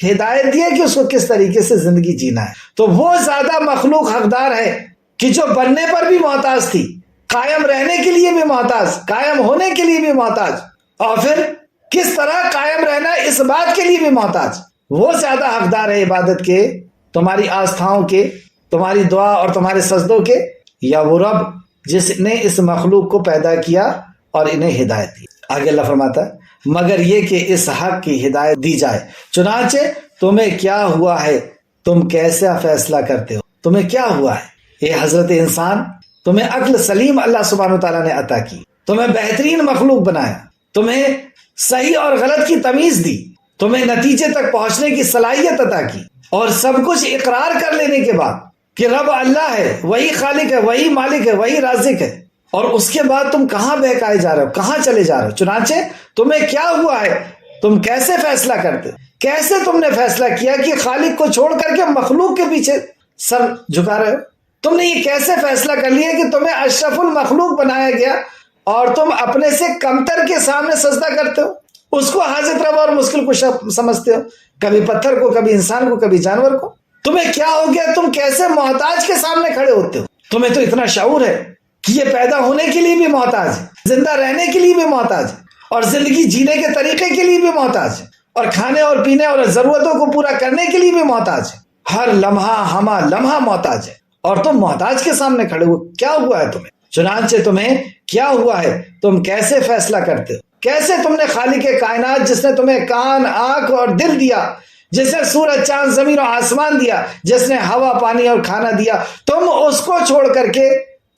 ہدایت دی ہے کہ اس کو کس طریقے سے زندگی جینا ہے۔ تو وہ زیادہ مخلوق حقدار ہے کہ جو بننے پر بھی محتاج تھی، قائم رہنے کے لیے بھی محتاج، قائم ہونے کے لیے بھی محتاج، اور پھر کس طرح قائم رہنا اس بات کے لیے بھی محتاج۔ وہ زیادہ حقدار ہے عبادت کے، تمہاری آستھاؤں کے، تمہاری دعا اور تمہارے سجدوں کے، یا وہ رب جس نے اس مخلوق کو پیدا کیا اور انہیں ہدایت دی۔ آگے اللہ فرماتا ہے مگر یہ کہ اس حق کی ہدایت دی جائے، چنانچہ تمہیں کیا ہوا ہے، تم کیسا فیصلہ کرتے ہو، تمہیں کیا ہوا ہے اے حضرت انسان، تمہیں عقل سلیم اللہ سبحانہ و تعالیٰ نے عطا کی، تمہیں بہترین مخلوق بنایا، تمہیں صحیح اور غلط کی تمیز دی، تمہیں نتیجے تک پہنچنے کی صلاحیت عطا کی، اور سب کچھ اقرار کر لینے کے بعد کہ رب اللہ ہے، وہی خالق ہے، وہی مالک ہے، وہی رازق ہے، اور اس کے بعد تم کہاں بہکائے جا رہے ہو، کہاں چلے جا رہے ہو؟ چنانچہ تمہیں کیا ہوا ہے، تم کیسے فیصلہ کرتے ہو؟ کیسے تم نے فیصلہ کیا کہ خالق کو چھوڑ کر کے مخلوق کے پیچھے سر جھکا رہے ہو؟ تم نے یہ کیسے فیصلہ کر لیا کہ تمہیں اشرف المخلوق بنایا گیا اور تم اپنے سے کمتر کے سامنے سجدہ کرتے ہو، اس کو حاجت روا اور مشکل کشا سمجھتے ہو، کبھی پتھر کو، کبھی انسان کو، کبھی جانور کو؟ تمہیں کیا ہو گیا، تم کیسے محتاج کے سامنے کھڑے ہوتے ہو؟ تمہیں تو اتنا شعور ہے کہ یہ پیدا ہونے کے لیے بھی محتاج ہے، زندہ رہنے کے لیے بھی محتاج ہے، اور زندگی جینے کے طریقے کے لیے بھی محتاج ہے، اور کھانے اور پینے اور ضرورتوں کو پورا کرنے کے لیے بھی محتاج ہے، ہر لمحہ ہمہ لمحہ محتاج ہے، اور تم محتاج کے سامنے کھڑے ہو، کیا ہوا ہے تمہیں؟ چنانچہ تمہیں کیا ہوا ہے، تم کیسے فیصلہ کرتے ہو؟ کیسے تم نے خالق کائنات جس نے تمہیں کان، آنکھ اور دل دیا، جس نے سورج، چاند، زمین اور آسمان دیا، جس نے ہوا، پانی اور کھانا دیا، تم اس کو چھوڑ کر کے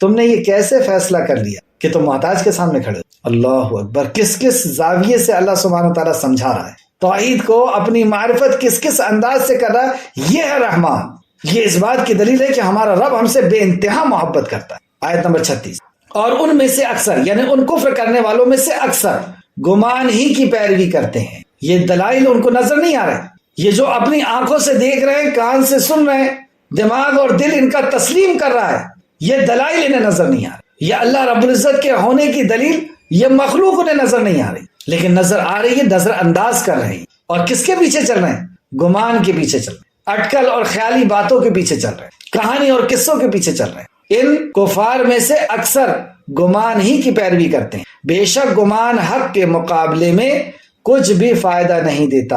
تم نے یہ کیسے فیصلہ کر لیا کہ تم محتاج کے سامنے کھڑے ہو؟ اللہ اکبر! کس کس زاویے سے اللہ سبحانہ تعالیٰ سمجھا رہا ہے توحید کو، اپنی معرفت کس کس انداز سے کر رہا ہے۔ یہ ہے رحمان، یہ اس بات کی دلیل ہے کہ ہمارا رب ہم سے بے انتہا محبت کرتا ہے۔ آیت نمبر 36، اور ان میں سے اکثر، یعنی ان کفر کرنے والوں میں سے اکثر گمان ہی کی پیروی کرتے ہیں۔ یہ دلائل ان کو نظر نہیں آ رہے، یہ جو اپنی آنکھوں سے دیکھ رہے ہیں، کان سے سن رہے ہیں، دماغ اور دل ان کا تسلیم کر رہا ہے، یہ دلائل انہیں نظر نہیں آ رہے۔ یہ اللہ رب العزت کے ہونے کی دلیل، یہ مخلوق انہیں نظر نہیں آ رہی، لیکن نظر آ رہی ہے، نظر انداز کر رہے ہیں۔ اور کس کے پیچھے چل رہے ہیں؟ گمان کے پیچھے چل رہے ہیں، اٹکل اور خیالی باتوں کے پیچھے چل رہے ہیں، کہانی اور قصوں کے پیچھے چل رہے ہیں۔ ان کفار میں سے اکثر گمان ہی کی پیروی کرتے ہیں، بے شک گمان حق کے مقابلے میں کچھ بھی فائدہ نہیں دیتا۔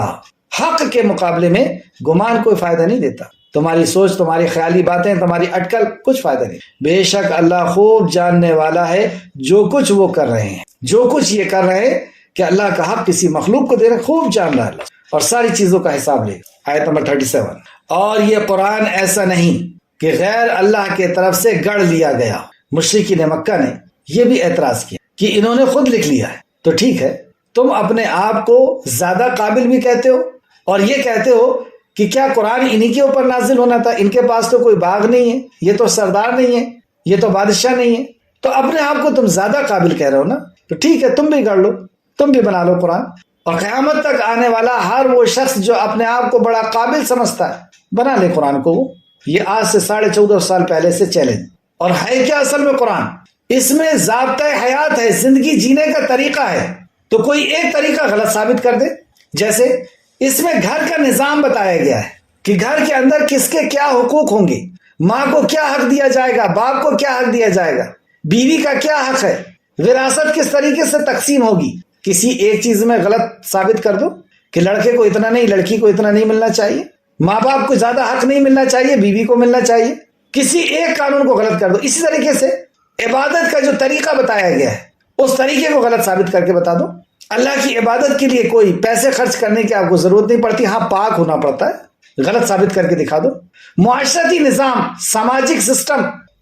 حق کے مقابلے میں گمان کوئی فائدہ نہیں دیتا۔ تمہاری سوچ، تمہاری خیالی باتیں، تمہاری اٹکل کچھ فائدہ نہیں۔ بے شک اللہ خوب جاننے والا ہے جو کچھ وہ کر رہے ہیں، جو کچھ یہ کر رہے ہیں کہ اللہ کا حق کسی مخلوق کو دے رہے، خوب جان رہا ہے اللہ، اور ساری چیزوں کا حساب لے گا۔ آیت نمبر 37، اور یہ قرآن ایسا نہیں کہ غیر اللہ کے طرف سے گڑھ لیا گیا۔ مشرکین مکہ نے یہ بھی اعتراض کیا کہ انہوں نے خود لکھ لیا ہے، تو ٹھیک ہے، تم اپنے آپ کو زیادہ قابل بھی کہتے ہو، اور یہ کہتے ہو کہ کیا قرآن انہی کے اوپر نازل ہونا تھا، ان کے پاس تو کوئی باغ نہیں ہے، یہ تو سردار نہیں ہے، یہ تو بادشاہ نہیں ہے، تو اپنے آپ کو تم زیادہ قابل کہہ رہے ہو نا، تو ٹھیک ہے، تم بھی گڑھ لو، تم بھی بنا لو قرآن، اور قیامت تک آنے والا ہر وہ شخص جو اپنے آپ کو بڑا قابل سمجھتا ہے بنا لے قرآن کو۔ یہ آج سے 14.5 سال پہلے سے چیلنج، اور ہے کیا اصل میں قرآن؟ اس میں ضابطۂ حیات ہے، زندگی جینے کا طریقہ ہے، تو کوئی ایک طریقہ غلط ثابت کر دے، جیسے اس میں گھر کا نظام بتایا گیا ہے کہ گھر کے اندر کس کے کیا حقوق ہوں گے، ماں کو کیا حق دیا جائے گا، باپ کو کیا حق دیا جائے گا، بیوی کا کیا حق ہے، وراثت کس طریقے سے تقسیم ہوگی۔ کسی ایک چیز میں غلط ثابت کر دو کہ لڑکے کو اتنا نہیں، لڑکی کو اتنا نہیں ملنا چاہیے، ماں باپ کو زیادہ حق نہیں ملنا چاہیے، بیوی کو ملنا چاہیے، کسی ایک قانون کو غلط کر دو۔ اسی طریقے سے عبادت کا جو طریقہ بتایا گیا ہے اس طریقے کو غلط ثابت کر کے بتا دو۔ اللہ کی عبادت کے لیے کوئی پیسے خرچ کرنے کی آپ کو ضرورت نہیں پڑتی، ہاں پاک ہونا پڑتا ہے، غلط ثابت کر کے دکھا دو۔ معاشرتی نظام، سماجک سسٹم،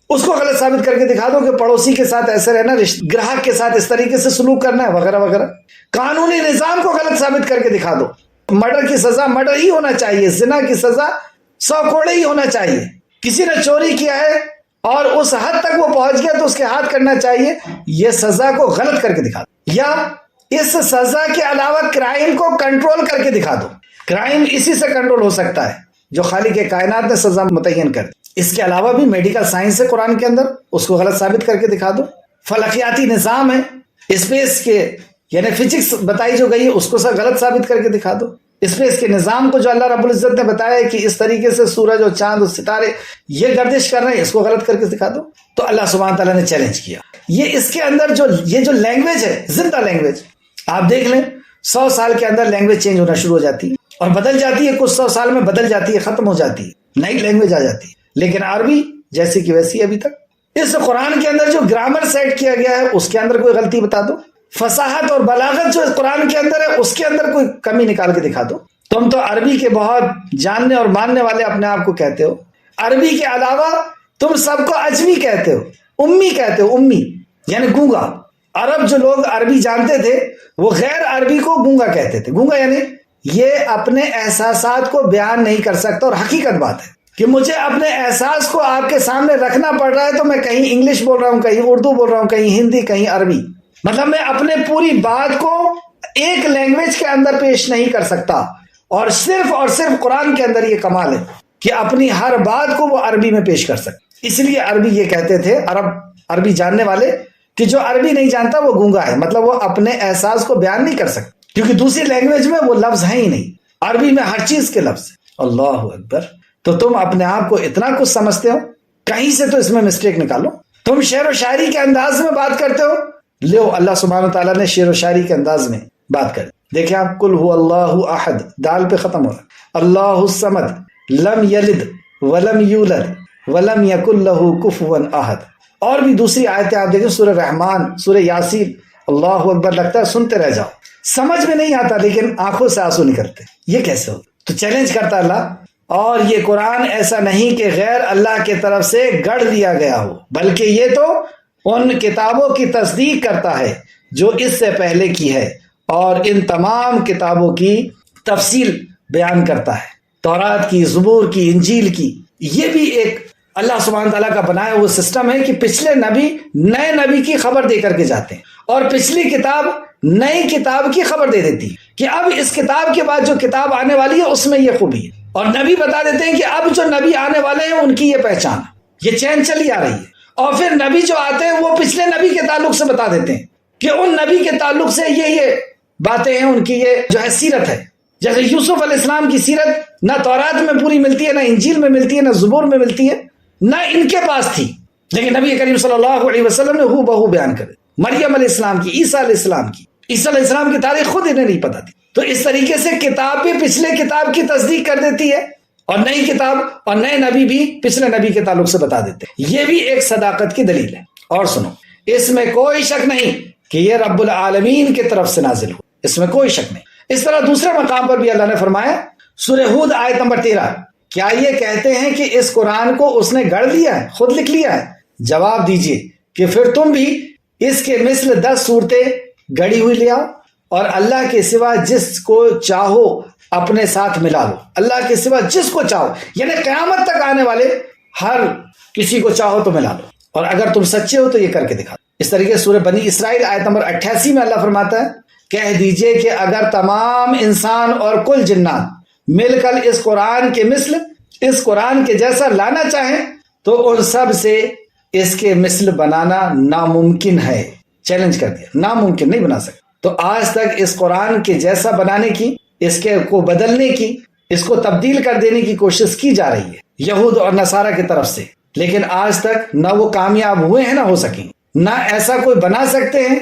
اس کو غلط ثابت کر کے دکھا دو کہ پڑوسی کے ساتھ ایسے رہنا، گراہک کے ساتھ اس طریقے سے سلوک کرنا ہے، وغیرہ وغیرہ۔ قانونی نظام کو غلط ثابت کر کے دکھا دو، مرڈر کی سزا مرڈر ہی ہونا چاہیے، زنا کی سزا 100 کوڑے ہی ہونا چاہیے، کسی نے چوری کیا ہے اور اس حد تک وہ پہنچ گیا تو اس کے ہاتھ کرنا چاہیے، یہ سزا کو غلط کر کے دکھا دو۔ یا اس سزا کے علاوہ کرائم کو کنٹرول کر کے دکھا دو۔ کرائم اسی سے کنٹرول ہو سکتا ہے جو خالق کائنات نے سزا متعین کر دی۔ اس کے علاوہ بھی میڈیکل سائنس ہے قرآن کے اندر، اس کو غلط ثابت کر کے دکھا دو۔ فلکیاتی نظام ہے، اسپیس کے یعنی فزکس بتائی جو گئی ہے، اس کو غلط ثابت کر کے دکھا دو۔ اسپیس کے نظام کو جو اللہ رب العزت نے بتایا ہے کہ اس طریقے سے سورج اور چاند اور ستارے یہ گردش کر رہے ہیں، اس کو غلط کر کے دکھا دو۔ تو اللہ سبحانہ تعالیٰ نے چیلنج کیا۔ یہ اس کے اندر یہ جو لینگویج ہے، زندہ لینگویج، آپ دیکھ لیں 100 سال کے اندر لینگویج چینج ہونا شروع ہو جاتی ہے اور بدل جاتی ہے، کچھ 100 سال میں بدل جاتی ہے، ختم ہو جاتی ہے، نئی لینگویج آ جاتی ہے۔ لیکن عربی جیسی کی ویسی ابھی تک۔ اس قرآن کے اندر جو گرامر سیٹ کیا گیا ہے اس کے اندر کوئی غلطی بتا دو، فصاحت اور بلاغت جو قرآن کے اندر ہے اس کے اندر کوئی کمی نکال کے دکھا دو۔ تم تو عربی کے بہت جاننے اور ماننے والے اپنے آپ کو کہتے ہو، عربی کے علاوہ تم سب کو اجمی کہتے ہو، امی کہتے ہو، امی یعنی گونگا۔ عرب جو لوگ عربی جانتے تھے وہ غیر عربی کو گونگا کہتے تھے۔ گونگا یعنی یہ اپنے احساسات کو بیان نہیں کر سکتا، اور حقیقت بات ہے کہ مجھے اپنے احساس کو آپ کے سامنے رکھنا پڑ رہا ہے تو میں کہیں انگلش بول رہا ہوں، کہیں اردو بول رہا ہوں، کہیں ہندی، کہیں عربی، مطلب میں اپنے پوری بات کو ایک لینگویج کے اندر پیش نہیں کر سکتا۔ اور صرف قرآن کے اندر یہ کمال ہے کہ اپنی ہر بات کو وہ عربی میں پیش کر سکتے۔ اس لیے عربی یہ کہتے تھے عربی جاننے والے کہ جو عربی نہیں جانتا وہ گونگا ہے، مطلب وہ اپنے احساس کو بیان نہیں کر سکتا، کیونکہ دوسری لینگویج میں وہ لفظ ہیں ہی نہیں، عربی میں ہر چیز کے لفظ ہیں۔ اللہ اکبر! تو تم اپنے آپ کو اتنا کچھ سمجھتے ہو، کہیں سے تو اس میں مسٹیک نکالو۔ تم شعر و شاعری کے انداز میں بات کرتے ہو، لو اللہ سبحانہ تعالیٰ نے شعر و شاعری کے انداز میں بات کر دیکھیں آپ، قل هو اللہ احد، دال پہ ختم ہو رہا، اللہ الصمد لم یلد ولم یولد ولم یکن لہ کفوا احد۔ اور بھی دوسری آیتیں آپ دیکھیں، سورہ رحمان، سورہ یاسین، اللہ اکبر، لگتا ہے سنتے رہ جاؤ، سمجھ میں نہیں آتا لیکن آنکھوں سے آنسو نکلتے، یہ کیسے ہو؟ تو چیلنج کرتا اللہ، اور یہ قرآن ایسا نہیں کہ غیر اللہ کی طرف سے گڑھ دیا گیا ہو، بلکہ یہ تو ان کتابوں کی تصدیق کرتا ہے جو اس سے پہلے کی ہے، اور ان تمام کتابوں کی تفصیل بیان کرتا ہے، تورات کی، زبور کی، انجیل کی۔ یہ بھی ایک اللہ سبحانہ تعالیٰ کا بنایا وہ سسٹم ہے کہ پچھلے نبی نئے نبی کی خبر دے کر کے جاتے ہیں، اور پچھلی کتاب نئی کتاب کی خبر دے دیتی ہے کہ اب اس کتاب کے بعد جو کتاب آنے والی ہے اس میں یہ خوبی ہے، اور نبی بتا دیتے ہیں کہ اب جو نبی آنے والے ہیں ان کی یہ پہچان ہے، یہ چین چلی آ رہی ہے۔ اور پھر نبی جو آتے ہیں وہ پچھلے نبی کے تعلق سے بتا دیتے ہیں کہ ان نبی کے تعلق سے یہ باتیں ہیں، ان کی یہ جو ہے سیرت ہے۔ جیسے یوسف علیہ السلام کی سیرت نہ تورات میں پوری ملتی ہے، نہ انجیل میں ملتی ہے، نہ زبور میں ملتی ہے، نہ ان کے پاس تھی، لیکن نبی کریم صلی اللہ علیہ وسلم نے ہو بہو بیان کرے۔ مریم علیہ السلام کی، عیسیٰ علیہ السلام کی، عیسیٰ علیہ السلام کی تاریخ خود انہیں نہیں پتا تھی۔ تو اس طریقے سے کتاب بھی پچھلے کتاب کی تصدیق کر دیتی ہے، اور نئی کتاب اور نئے نبی بھی پچھلے نبی کے تعلق سے بتا دیتے ہیں۔ یہ بھی ایک صداقت کی دلیل ہے۔ اور سنو، اس میں کوئی شک نہیں کہ یہ رب العالمین کی طرف سے نازل ہو، اس میں کوئی شک نہیں۔ اس طرح دوسرے مقام پر بھی اللہ نے فرمایا، سورہ ہود آیت نمبر 13، کیا یہ کہتے ہیں کہ اس قرآن کو اس نے گڑھ لیا ہے، خود لکھ لیا ہے؟ جواب دیجئے کہ پھر تم بھی اس کے مثل 10 صورتیں گڑھی ہوئی لے آؤ، اور اللہ کے سوا جس کو چاہو اپنے ساتھ ملا لو۔ اللہ کے سوا جس کو چاہو، یعنی قیامت تک آنے والے ہر کسی کو چاہو تو ملا لو، اور اگر تم سچے ہو تو یہ کر کے دکھا دو۔ اس طریقے سے سورہ بنی اسرائیل آیت نمبر 88 میں اللہ فرماتا ہے، کہہ دیجئے کہ اگر تمام انسان اور کل جنات مل کر اس قرآن کے مثل، اس قرآن کے جیسا لانا چاہیں تو ان سب سے اس کے مثل بنانا ناممکن ہے۔ چیلنج کر دیا، ناممکن، نہیں بنا سکتے۔ تو آج تک اس قرآن کے جیسا بنانے کی، اس کے کو بدلنے کی، اس کو تبدیل کر دینے کی کوشش کی جا رہی ہے یہود اور نصارہ کی طرف سے، لیکن آج تک نہ وہ کامیاب ہوئے ہیں، نہ ہو سکیں، نہ ایسا کوئی بنا سکتے ہیں،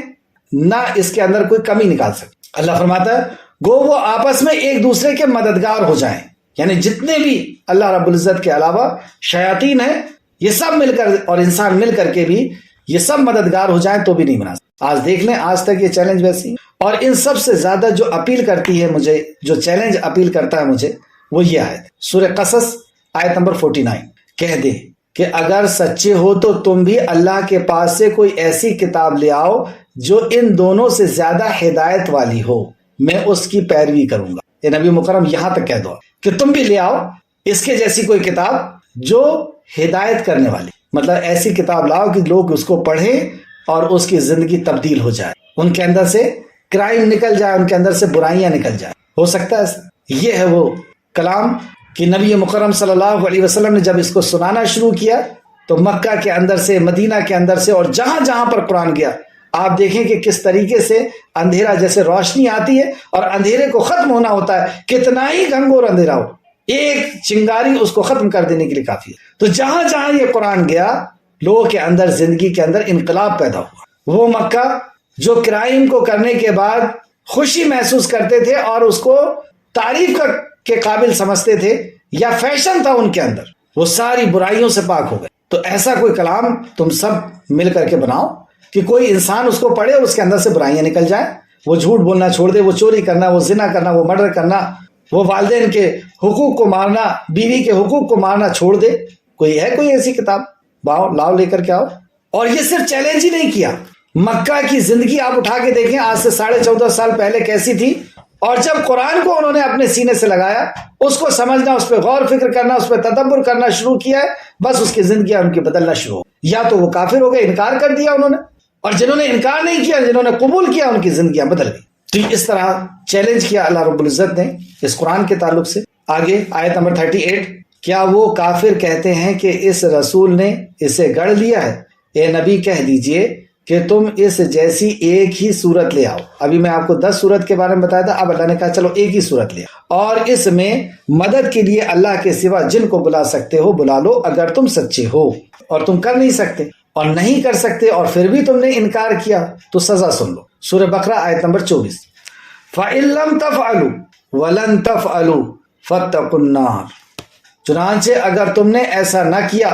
نہ اس کے اندر کوئی کمی نکال سکتے۔ اللہ فرماتا ہے، گو وہ آپس میں ایک دوسرے کے مددگار ہو جائیں، یعنی جتنے بھی اللہ رب العزت کے علاوہ شیاطین ہیں، یہ سب مل کر اور انسان مل کر کے بھی یہ سب مددگار ہو جائیں تو بھی نہیں بنا سکتے۔ آج دیکھ لیں، آج تک یہ چیلنج ویسی، اور ان سب سے زیادہ جو اپیل کرتی ہے مجھے، جو چیلنج اپیل کرتا ہے مجھے، وہ یہ آیت سورہ قصص آیت نمبر 49، کہہ دے کہ اگر سچے ہو تو تم بھی اللہ کے پاس سے کوئی ایسی کتاب لے آؤ جو ان دونوں سے زیادہ ہدایت والی ہو، میں اس کی پیروی کروں گا۔ اے نبی مکرم، یہاں تک کہہ دو کہ تم بھی لے آؤ اس کے جیسی کوئی کتاب جو ہدایت کرنے والی، مطلب ایسی کتاب لاؤ کہ لوگ اس کو پڑھیں اور اس کی زندگی تبدیل ہو جائے، ان کے اندر سے کرائم نکل جائے، ان کے اندر سے برائیاں نکل جائیں۔ ہو سکتا ہے ایسا؟ یہ ہے وہ کلام کہ نبی مکرم صلی اللہ علیہ وسلم نے جب اس کو سنانا شروع کیا تو مکہ کے اندر سے، مدینہ کے اندر سے، اور جہاں جہاں پر قرآن گیا آپ دیکھیں کہ کس طریقے سے اندھیرا جیسے روشنی آتی ہے اور اندھیرے کو ختم ہونا ہوتا ہے، کتنا ہی گھنگور اندھیرا ہو ایک چنگاری اس کو ختم کر دینے کے لیے کافی ہے۔ تو جہاں جہاں یہ قرآن گیا لوگوں کے اندر زندگی کے اندر انقلاب پیدا ہوا۔ وہ مکہ جو کرائم کو کرنے کے بعد خوشی محسوس کرتے تھے اور اس کو تعریف کے قابل سمجھتے تھے یا فیشن تھا ان کے اندر، وہ ساری برائیوں سے پاک ہو گئے۔ تو ایسا کوئی کلام تم سب مل کر کے بناؤ کہ کوئی انسان اس کو پڑھے اور اس کے اندر سے برائیاں نکل جائیں، وہ جھوٹ بولنا چھوڑ دے، وہ چوری کرنا، وہ زنا کرنا، وہ مرڈر کرنا، وہ والدین کے حقوق کو مارنا، بیوی کے حقوق کو مارنا چھوڑ دے۔ کوئی ہے کوئی ایسی کتاب؟ لاؤ لے کر کے آؤ۔ اور یہ صرف چیلنج ہی نہیں کیا، مکہ کی زندگی آپ اٹھا کے دیکھیں آج سے 14.5 سال پہلے کیسی تھی، اور جب قرآن کو انہوں نے اپنے سینے سے لگایا، اس کو سمجھنا، اس پہ غور فکر کرنا، اس پہ تدبر کرنا شروع کیا ہے، بس اس کی زندگی ان کی بدلنا شروع ہو۔ یا تو وہ کافر ہو گئے، انکار کر دیا انہوں نے، اور جنہوں نے انکار نہیں کیا، جنہوں نے قبول کیا، ان کی زندگیاں بدل گئی۔ تو اس طرح چیلنج کیا اللہ رب العزت نے اس قرآن کے تعلق سے۔ آگے آیت نمبر 38، کیا وہ کافر کہتے ہیں کہ اس رسول نے اسے گڑھ لیا ہے؟ اے نبی کہہ دیجئے کہ تم اس جیسی ایک ہی صورت لے آؤ۔ ابھی میں آپ کو 10 صورت کے بارے میں بتایا تھا، اب اللہ نے کہا چلو ایک ہی صورت لے آؤ، اور اس میں مدد کے لیے اللہ کے سوا جن کو بلا سکتے ہو بلا لو اگر تم سچے ہو۔ اور تم کر نہیں سکتے اور نہیں کر سکتے اور پھر بھی تم نے انکار کیا تو سزا سن لو۔ سورہ بقرہ آیت نمبر 24۔ فَإِن لَّمْ تَفْعَلُوا وَلَن تَفْعَلُوا فَاتَّقُوا النَّارَ، چنانچہ اگر تم نے ایسا نہ کیا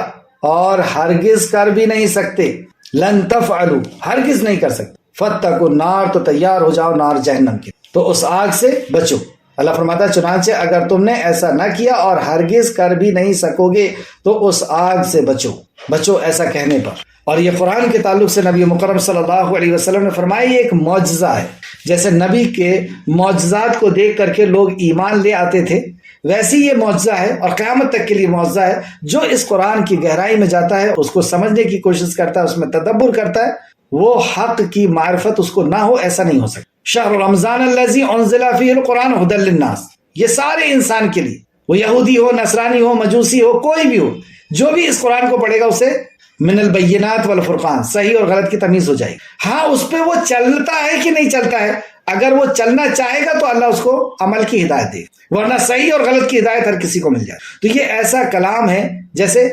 اور ہرگز کر بھی نہیں سکتے، لن تفعلوا ہرگز نہیں کر سکتے، فاتقوا النار تو تیار ہو جاؤ نار جہنم کی، تو اس آگ سے بچو۔ اللہ فرماتا ہے چنانچہ اگر تم نے ایسا نہ کیا اور ہرگز کر بھی نہیں سکو گے تو اس آگ سے بچو ایسا کہنے پر۔ اور یہ قرآن کے تعلق سے نبی مکرم صلی اللہ علیہ وسلم نے فرمایا یہ ایک معجزہ ہے۔ جیسے نبی کے معجزات کو دیکھ کر کے لوگ ایمان لے آتے تھے، ویسی یہ معجزہ ہے اور قیامت تک کے لیے معجزہ ہے۔ جو اس قرآن کی گہرائی میں جاتا ہے، اس کو سمجھنے کی کوشش کرتا ہے، اس میں تدبر کرتا ہے، وہ حق کی معرفت اس کو نہ ہو ایسا نہیں ہو سکتا۔ شہر رمضان الذی انزل فیہ القرآن ھدی للناس، یہ سارے انسان کے لیے، وہ یہودی ہو، نصرانی ہو، مجوسی ہو، کوئی بھی ہو، جو بھی اس قرآن کو پڑھے گا اسے من البینات والفرقان، صحیح اور غلط کی تمیز ہو جائے گی۔ ہاں اس پہ وہ چلتا ہے کہ نہیں چلتا ہے، اگر وہ چلنا چاہے گا تو اللہ اس کو عمل کی ہدایت دے، ورنہ صحیح اور غلط کی ہدایت ہر کسی کو مل جائے۔ تو یہ ایسا کلام ہے، جیسے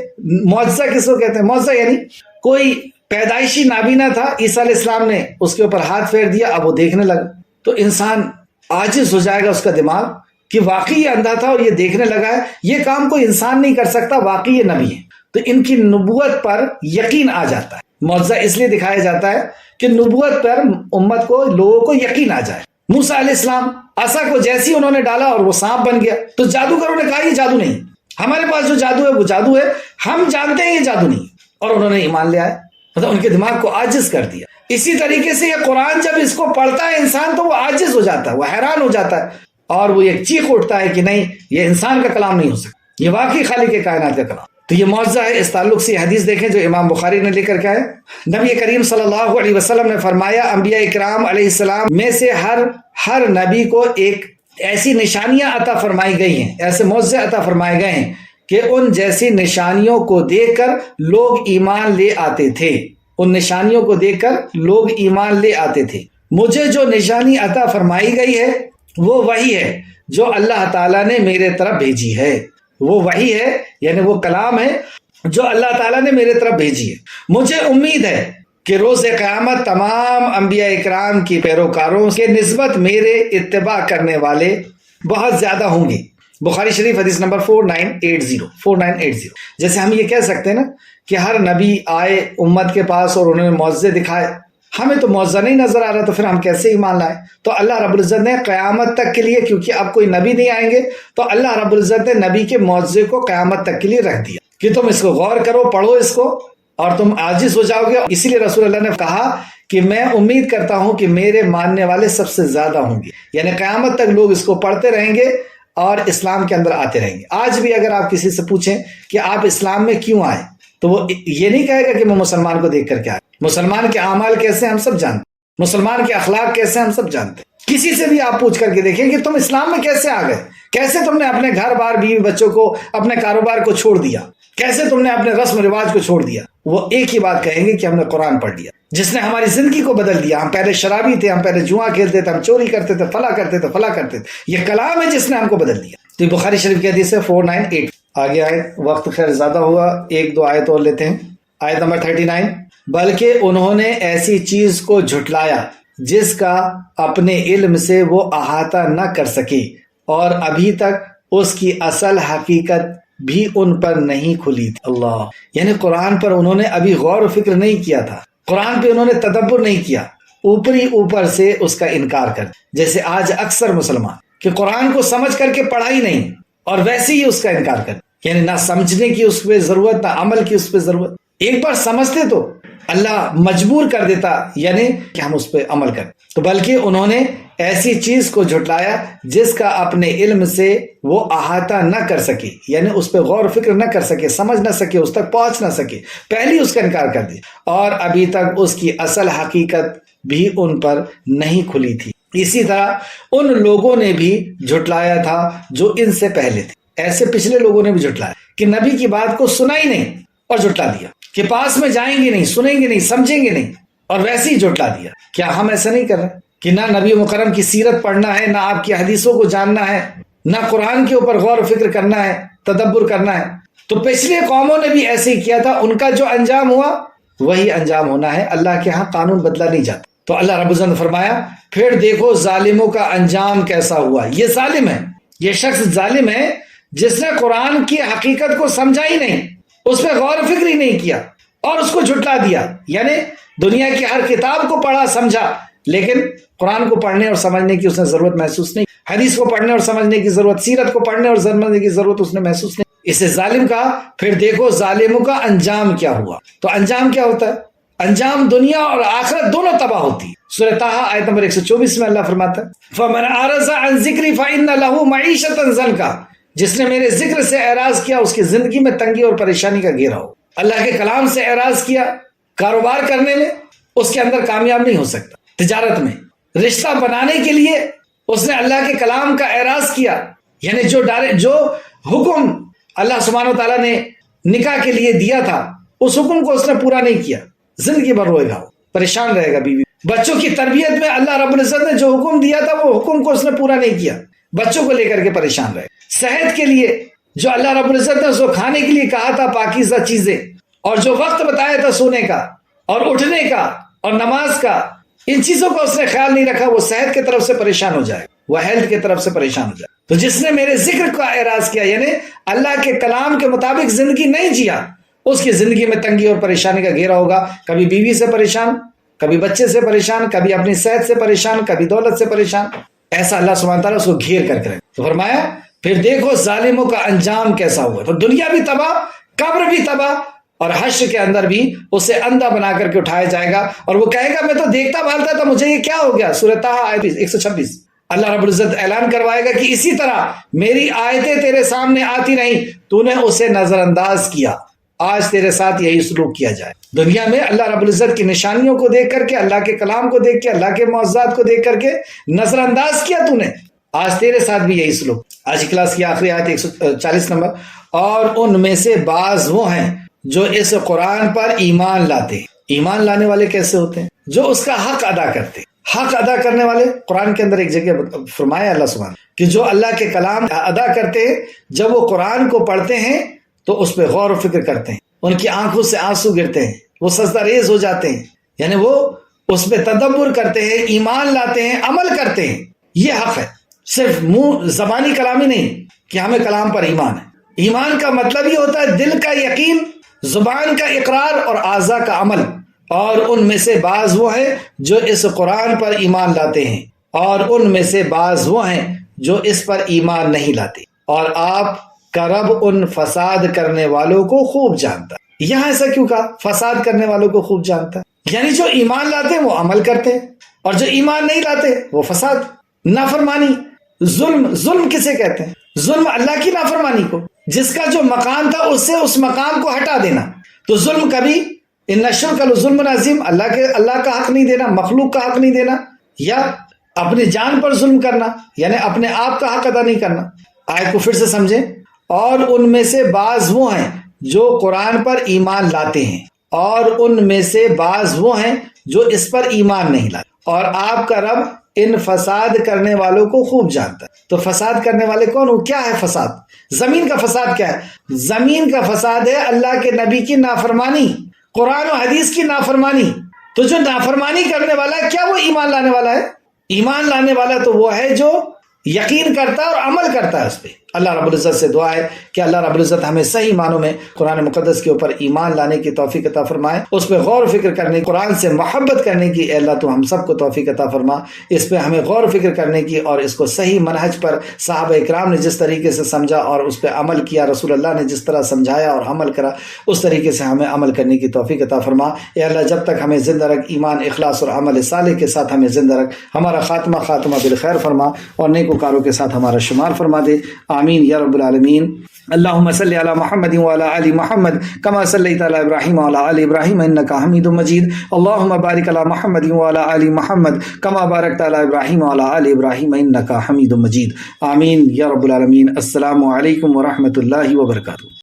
معجزہ کس کو کہتے ہیں؟ معجزہ یعنی کوئی پیدائشی نابینا تھا، عیسیٰ علیہ السلام نے اس کے اوپر ہاتھ پھیر دیا، اب وہ دیکھنے لگا، تو انسان عاجز ہو جائے گا اس کا دماغ کہ واقعی یہ اندھا تھا اور یہ دیکھنے لگا ہے، یہ کام کوئی انسان نہیں کر سکتا، واقعی یہ نبی ہے، تو ان کی نبوت پر یقین آ جاتا ہے۔ معجزہ اس لیے دکھایا جاتا ہے کہ نبوت پر امت کو، لوگوں کو یقین آ جائے۔ موسیٰ علیہ السلام عصا کو جیسی انہوں نے ڈالا اور وہ سانپ بن گیا، تو جادوگروں نے کہا یہ جادو نہیں، ہمارے پاس جو جادو ہے وہ جادو ہے، ہم جانتے ہیں یہ جادو نہیں، اور انہوں نے ایمان لے آئے، مطلب ان کے دماغ کو عاجز کر دیا۔ اسی طریقے سے یہ قرآن جب اس کو پڑھتا ہے انسان تو وہ عاجز ہو جاتا ہے، وہ حیران ہو جاتا ہے، اور وہ ایک چیخ اٹھتا ہے کہ نہیں، یہ انسان کا کلام نہیں ہو سکتا، یہ واقعی خالق کائنات کا کلام۔ تو یہ معجزہ ہے۔ اس تعلق سے حدیث دیکھیں جو امام بخاری نے لے کر کے آئے، نبی کریم صلی اللہ علیہ وسلم نے فرمایا انبیاء کرام علیہ السلام میں سے ہر نبی کو ایک ایسی نشانیاں عطا فرمائی گئی ہیں، ایسے معجزے عطا فرمائے گئے ہیں کہ ان جیسی نشانیوں کو دیکھ کر لوگ ایمان لے آتے تھے، ان نشانیوں کو دیکھ کر لوگ ایمان لے آتے تھے۔ مجھے جو نشانی عطا فرمائی گئی ہے وہ وہی ہے جو اللہ تعالیٰ نے میرے طرف بھیجی ہے، وہ وہی ہے یعنی وہ کلام ہے جو اللہ تعالیٰ نے میرے طرف بھیجی ہے۔ مجھے امید ہے کہ روز قیامت تمام انبیاء اکرام کی پیروکاروں کے نسبت میرے اتباع کرنے والے بہت زیادہ ہوں گے۔ بخاری شریف حدیث نمبر 4980۔ جیسے ہم یہ کہہ سکتے ہیں نا کہ ہر نبی آئے امت کے پاس اور انہوں نے معجزے دکھائے، ہمیں تو معجزہ نہیں نظر آ رہا تو پھر ہم کیسے ایمان لائیں؟ تو اللہ رب العزت نے قیامت تک کے لیے، کیونکہ اب کوئی نبی نہیں آئیں گے، تو اللہ رب العزت نے نبی کے معجزے کو قیامت تک کے لیے رکھ دیا کہ تم اس کو غور کرو، پڑھو اس کو اور تم عاجز ہو جاؤ گے۔ اسی لیے رسول اللہ نے کہا کہ میں امید کرتا ہوں کہ میرے ماننے والے سب سے زیادہ ہوں گے، یعنی قیامت تک لوگ اس کو پڑھتے رہیں گے اور اسلام کے اندر آتے رہیں گے۔ آج بھی اگر آپ کسی سے پوچھیں کہ آپ اسلام میں کیوں آئے تو وہ یہ نہیں کہے گا کہ میں مسلمان کو دیکھ کر کے آئے۔ مسلمان کے اعمال کیسے ہم سب جانتے ہیں، مسلمان کے اخلاق کیسے ہم سب جانتے ہیں۔ کسی سے بھی آپ پوچھ کر کے دیکھیں کہ تم اسلام میں کیسے آ گئے، کیسے تم نے اپنے گھر بار بیوی بچوں کو، اپنے کاروبار کو چھوڑ دیا، کیسے تم نے اپنے رسم و رواج کو چھوڑ دیا، وہ ایک ہی بات کہیں گے کہ ہم نے قرآن پڑھ لیا، جس نے ہماری زندگی کو بدل دیا۔ ہم پہلے شرابی تھے، ہم پہلے جوا کھیلتے تھے، ہم چوری کرتے تھے، فلاں کرتے تھے، فلاں کرتے تھے، یہ کلام ہے جس نے ہم کو بدل دیا۔ تو یہ بخاری شریف کی حدیث ہے 498۔ آگے آئے، وقت خیر زیادہ ہوا، ایک دو آیت اور لیتے ہیں۔ آیت نمبر 39، بلکہ انہوں نے ایسی چیز کو جھٹلایا جس کا اپنے علم سے وہ احاطہ نہ کر سکے، اور ابھی تک اس کی اصل حقیقت بھی ان پر نہیں کھلی تھی۔ اللہ، یعنی قرآن پر انہوں نے ابھی غور و فکر نہیں کیا تھا، قرآن پہ انہوں نے تدبر نہیں کیا، اوپر سے اس کا انکار کر دیا۔ جیسے آج اکثر مسلمان کہ قرآن کو سمجھ کر کے پڑھا ہی نہیں اور ویسے ہی اس کا انکار کر دیا، یعنی نہ سمجھنے کی اس پہ ضرورت، نہ عمل کی اس پہ ضرورت۔ ایک بار سمجھتے تو اللہ مجبور کر دیتا، یعنی کہ ہم اس پہ عمل کریں۔ تو بلکہ انہوں نے ایسی چیز کو جھٹلایا جس کا اپنے علم سے وہ احاطہ نہ کر سکے، یعنی اس پہ غور و فکر نہ کر سکے، سمجھ نہ سکے، اس تک پہنچ نہ سکے، پہلے اس کا انکار کر دیا، اور ابھی تک اس کی اصل حقیقت بھی ان پر نہیں کھلی تھی۔ اسی طرح ان لوگوں نے بھی جھٹلایا تھا جو ان سے پہلے تھے۔ ایسے پچھلے لوگوں نے بھی جھٹلایا کہ نبی کی بات کو سنا ہی نہیں اور جھٹلا دیا، کہ پاس میں جائیں گے نہیں، سنیں گے نہیں، سمجھیں گے نہیں، اور ویسے ہی جھٹلا دیا۔ کیا ہم ایسا نہیں کر رہے کہ نہ نبی مکرم کی سیرت پڑھنا ہے، نہ آپ کی حدیثوں کو جاننا ہے، نہ قرآن کے اوپر غور و فکر کرنا ہے، تدبر کرنا ہے؟ تو پچھلے قوموں نے بھی ایسے ہی کیا تھا، ان کا جو انجام ہوا وہی انجام ہونا ہے۔ اللہ کے ہاں قانون بدلا نہیں جاتا۔ تو اللہ رب العزت نے فرمایا پھر دیکھو ظالموں کا انجام کیسا ہوا۔ یہ ظالم ہے، یہ شخص ظالم ہے جس نے قرآن کی حقیقت کو سمجھا ہی نہیں، اس پہ غور و فکر ہی نہیں کیا اور اس کو جھٹلا دیا۔ یعنی دنیا کی ہر کتاب کو پڑھا سمجھا، لیکن قرآن کو پڑھنے اور سمجھنے کی اس نے ضرورت محسوس نہیں، حدیث کو پڑھنے اور سمجھنے کی ضرورت، سیرت کو پڑھنے اور سمجھنے کی ضرورت اس نے محسوس نہیں۔ اسے ظالم کہا۔ پھر دیکھو ظالموں کا انجام کیا ہوا۔ تو انجام کیا ہوتا ہے؟ انجام دنیا اور آخرت دونوں تباہ ہوتی ہے۔ سورہ طٰہٰ آیت نمبر 124 میں اللہ فرماتا ہے فَمَنْ أَعْرَضَ عَنْ ذِكْرِي فَإِنَّ لَهُ مَعِيشَةً ضَنْكًا، جس نے میرے ذکر سے اعراض کیا اس کی زندگی میں تنگی اور پریشانی کا گھیرا ہو۔ اللہ کے کلام سے اعراض کیا، کاروبار کرنے میں اس کے اندر کامیاب نہیں ہو سکتا، تجارت میں رشتہ بنانے کے لیے اس نے اللہ کے کلام کا اعراض کیا، یعنی جو حکم اللہ سبحانہ و تعالیٰ نے نکاح کے لیے دیا تھا اس حکم کو اس نے پورا نہیں کیا، زندگی بھر روئے گا، پریشان رہے گا بیوی۔ بچوں کی تربیت میں اللہ رب العزت نے جو حکم دیا تھا وہ حکم کو اس نے پورا نہیں کیا، بچوں کو لے کر کے پریشان رہے۔ صحت کے لیے جو اللہ رب العزت نے اس کو کھانے کے لیے کہا تھا پاکیزہ چیزیں، اور جو وقت بتایا تھا سونے کا اور اٹھنے کا اور نماز کا، ان چیزوں کا اس نے خیال نہیں رکھا، وہ صحت کی طرف سے پریشان ہو جائے، وہ ہیلتھ کی طرف سے پریشان ہو جائے۔ تو جس نے میرے ذکر کا اعراض کیا، یعنی اللہ کے کلام کے مطابق زندگی نہیں جیا، اس کی زندگی میں تنگی اور پریشانی کا گھیرا ہوگا۔ کبھی بیوی سے پریشان، کبھی بچے سے پریشان، کبھی اپنی صحت سے پریشان، کبھی دولت سے پریشان۔ ایسا اللہ سبحانہ تعالیٰ اس کو گھیر کر کرے۔ تو فرمایا پھر دیکھو ظالموں کا انجام کیسا ہوا۔ تو دنیا بھی تباہ، قبر بھی تباہ، اور حشر کے اندر بھی اسے اندھا بنا کر کے اٹھایا جائے گا، اور وہ کہے گا میں تو دیکھتا بھالتا تھا، مجھے یہ کیا ہو گیا۔ سورہ طٰہٰ آیت 126۔ اللہ رب العزت اعلان کروائے گا کہ اسی طرح میری آیتیں تیرے سامنے آتی نہیں، تو نے اسے نظر انداز کیا، آج تیرے ساتھ یہی سلوک کیا جائے۔ دنیا میں اللہ رب العزت کی نشانیوں کو دیکھ کر کے، اللہ کے کلام کو دیکھ کے، اللہ کے معجزات کو دیکھ کر کے نظر انداز کیا تو نے، آج تیرے ساتھ بھی یہی سلوک۔ آج کی کلاس کی آخری آیت 140 نمبر، اور ان میں سے بعض وہ ہیں جو اس قرآن پر ایمان لاتے ہیں۔ ایمان لانے والے کیسے ہوتے ہیں؟ جو اس کا حق ادا کرتے ہیں۔ حق ادا کرنے والے قرآن کے اندر ایک جگہ فرمایا اللہ سبحانہ کہ جو اللہ کے کلام ادا کرتے ہیں، جب وہ قرآن کو پڑھتے ہیں تو اس پہ غور و فکر کرتے ہیں، ان کی آنکھوں سے آنسو گرتے ہیں، وہ سجدہ ریز ہو جاتے ہیں، یعنی وہ اس پہ تدبر کرتے ہیں، ایمان لاتے ہیں، عمل کرتے ہیں۔ یہ حق ہے، صرف منہ زبانی کلامی نہیں کہ ہمیں کلام پر ایمان ہے۔ ایمان کا مطلب یہ ہوتا ہے دل کا یقین، زبان کا اقرار اور اعضاء کا عمل۔ اور ان میں سے بعض وہ ہیں جو اس قرآن پر ایمان لاتے ہیں، اور ان میں سے بعض وہ ہیں جو اس پر ایمان نہیں لاتے، اور آپ کا رب ان فساد کرنے والوں کو خوب جانتا ہے۔ یہاں ایسا کیوں کہا فساد کرنے والوں کو خوب جانتا ہے؟ یعنی جو ایمان لاتے ہیں وہ عمل کرتے ہیں، اور جو ایمان نہیں لاتے وہ فساد، نافرمانی، ظلم کسے کہتے ہیں؟ ظلم اللہ کی نافرمانی کو، جس کا جو مقام تھا اس سے اس مقام کو ہٹا دینا۔ تو ظلم کبھی ان الشرک لظلم عظیم، اللہ کا حق نہیں دینا، مخلوق کا حق نہیں دینا، یا اپنی جان پر ظلم کرنا، یعنی اپنے آپ کا حق ادا نہیں کرنا۔ آیت کو پھر سے سمجھیں، اور ان میں سے بعض وہ ہیں جو قرآن پر ایمان لاتے ہیں، اور ان میں سے بعض وہ ہیں جو اس پر ایمان نہیں لائے، اور آپ کا رب ان فساد کرنے والوں کو خوب جانتا ہے۔ تو فساد کرنے والے کون ہو؟ کیا ہے فساد؟ زمین کا فساد کیا ہے؟ زمین کا فساد ہے اللہ کے نبی کی نافرمانی، قرآن و حدیث کی نافرمانی۔ تو جو نافرمانی کرنے والا ہے، کیا وہ ایمان لانے والا ہے؟ ایمان لانے والا تو وہ ہے جو یقین کرتا ہے اور عمل کرتا ہے اس پہ۔ اللہ رب العزت سے دعا ہے کہ اللہ رب العزت ہمیں صحیح معنوں میں قرآن مقدس کے اوپر ایمان لانے کی توفیق عطا فرمائے، اس پہ غور و فکر کرنے، قرآن سے محبت کرنے کی اے اللہ تو ہم سب کو توفیق عطا فرما، اس پہ ہمیں غور و فکر کرنے کی، اور اس کو صحیح منہج پر صحابہ اکرام نے جس طریقے سے سمجھا اور اس پہ عمل کیا، رسول اللہ نے جس طرح سمجھایا اور عمل کرا، اس طریقے سے ہمیں عمل کرنے کی توفیق عطا فرما۔ اے اللہ جب تک ہمیں زندہ رکھ، ایمان، اخلاص اور عمل صالح کے ساتھ ہمیں زندہ رکھ، ہمارا خاتمہ بالخیر فرما اور نیکوکاروں کے ساتھ ہمارا شمار فرما دے، آمین یا رب العالمین۔ اللهم صل على محمد وعلى آل محمد كما صليت على إبراهيم وعلى آل إبراهيم إنك حميد مجيد، اللهم بارك على محمد وعلى آل محمد كما باركت على إبراهيم وعلى آل إبراهيم إنك حميد مجيد، آمين يا رب العالمين۔ السلام علیکم ورحمۃ اللہ وبرکاتہ۔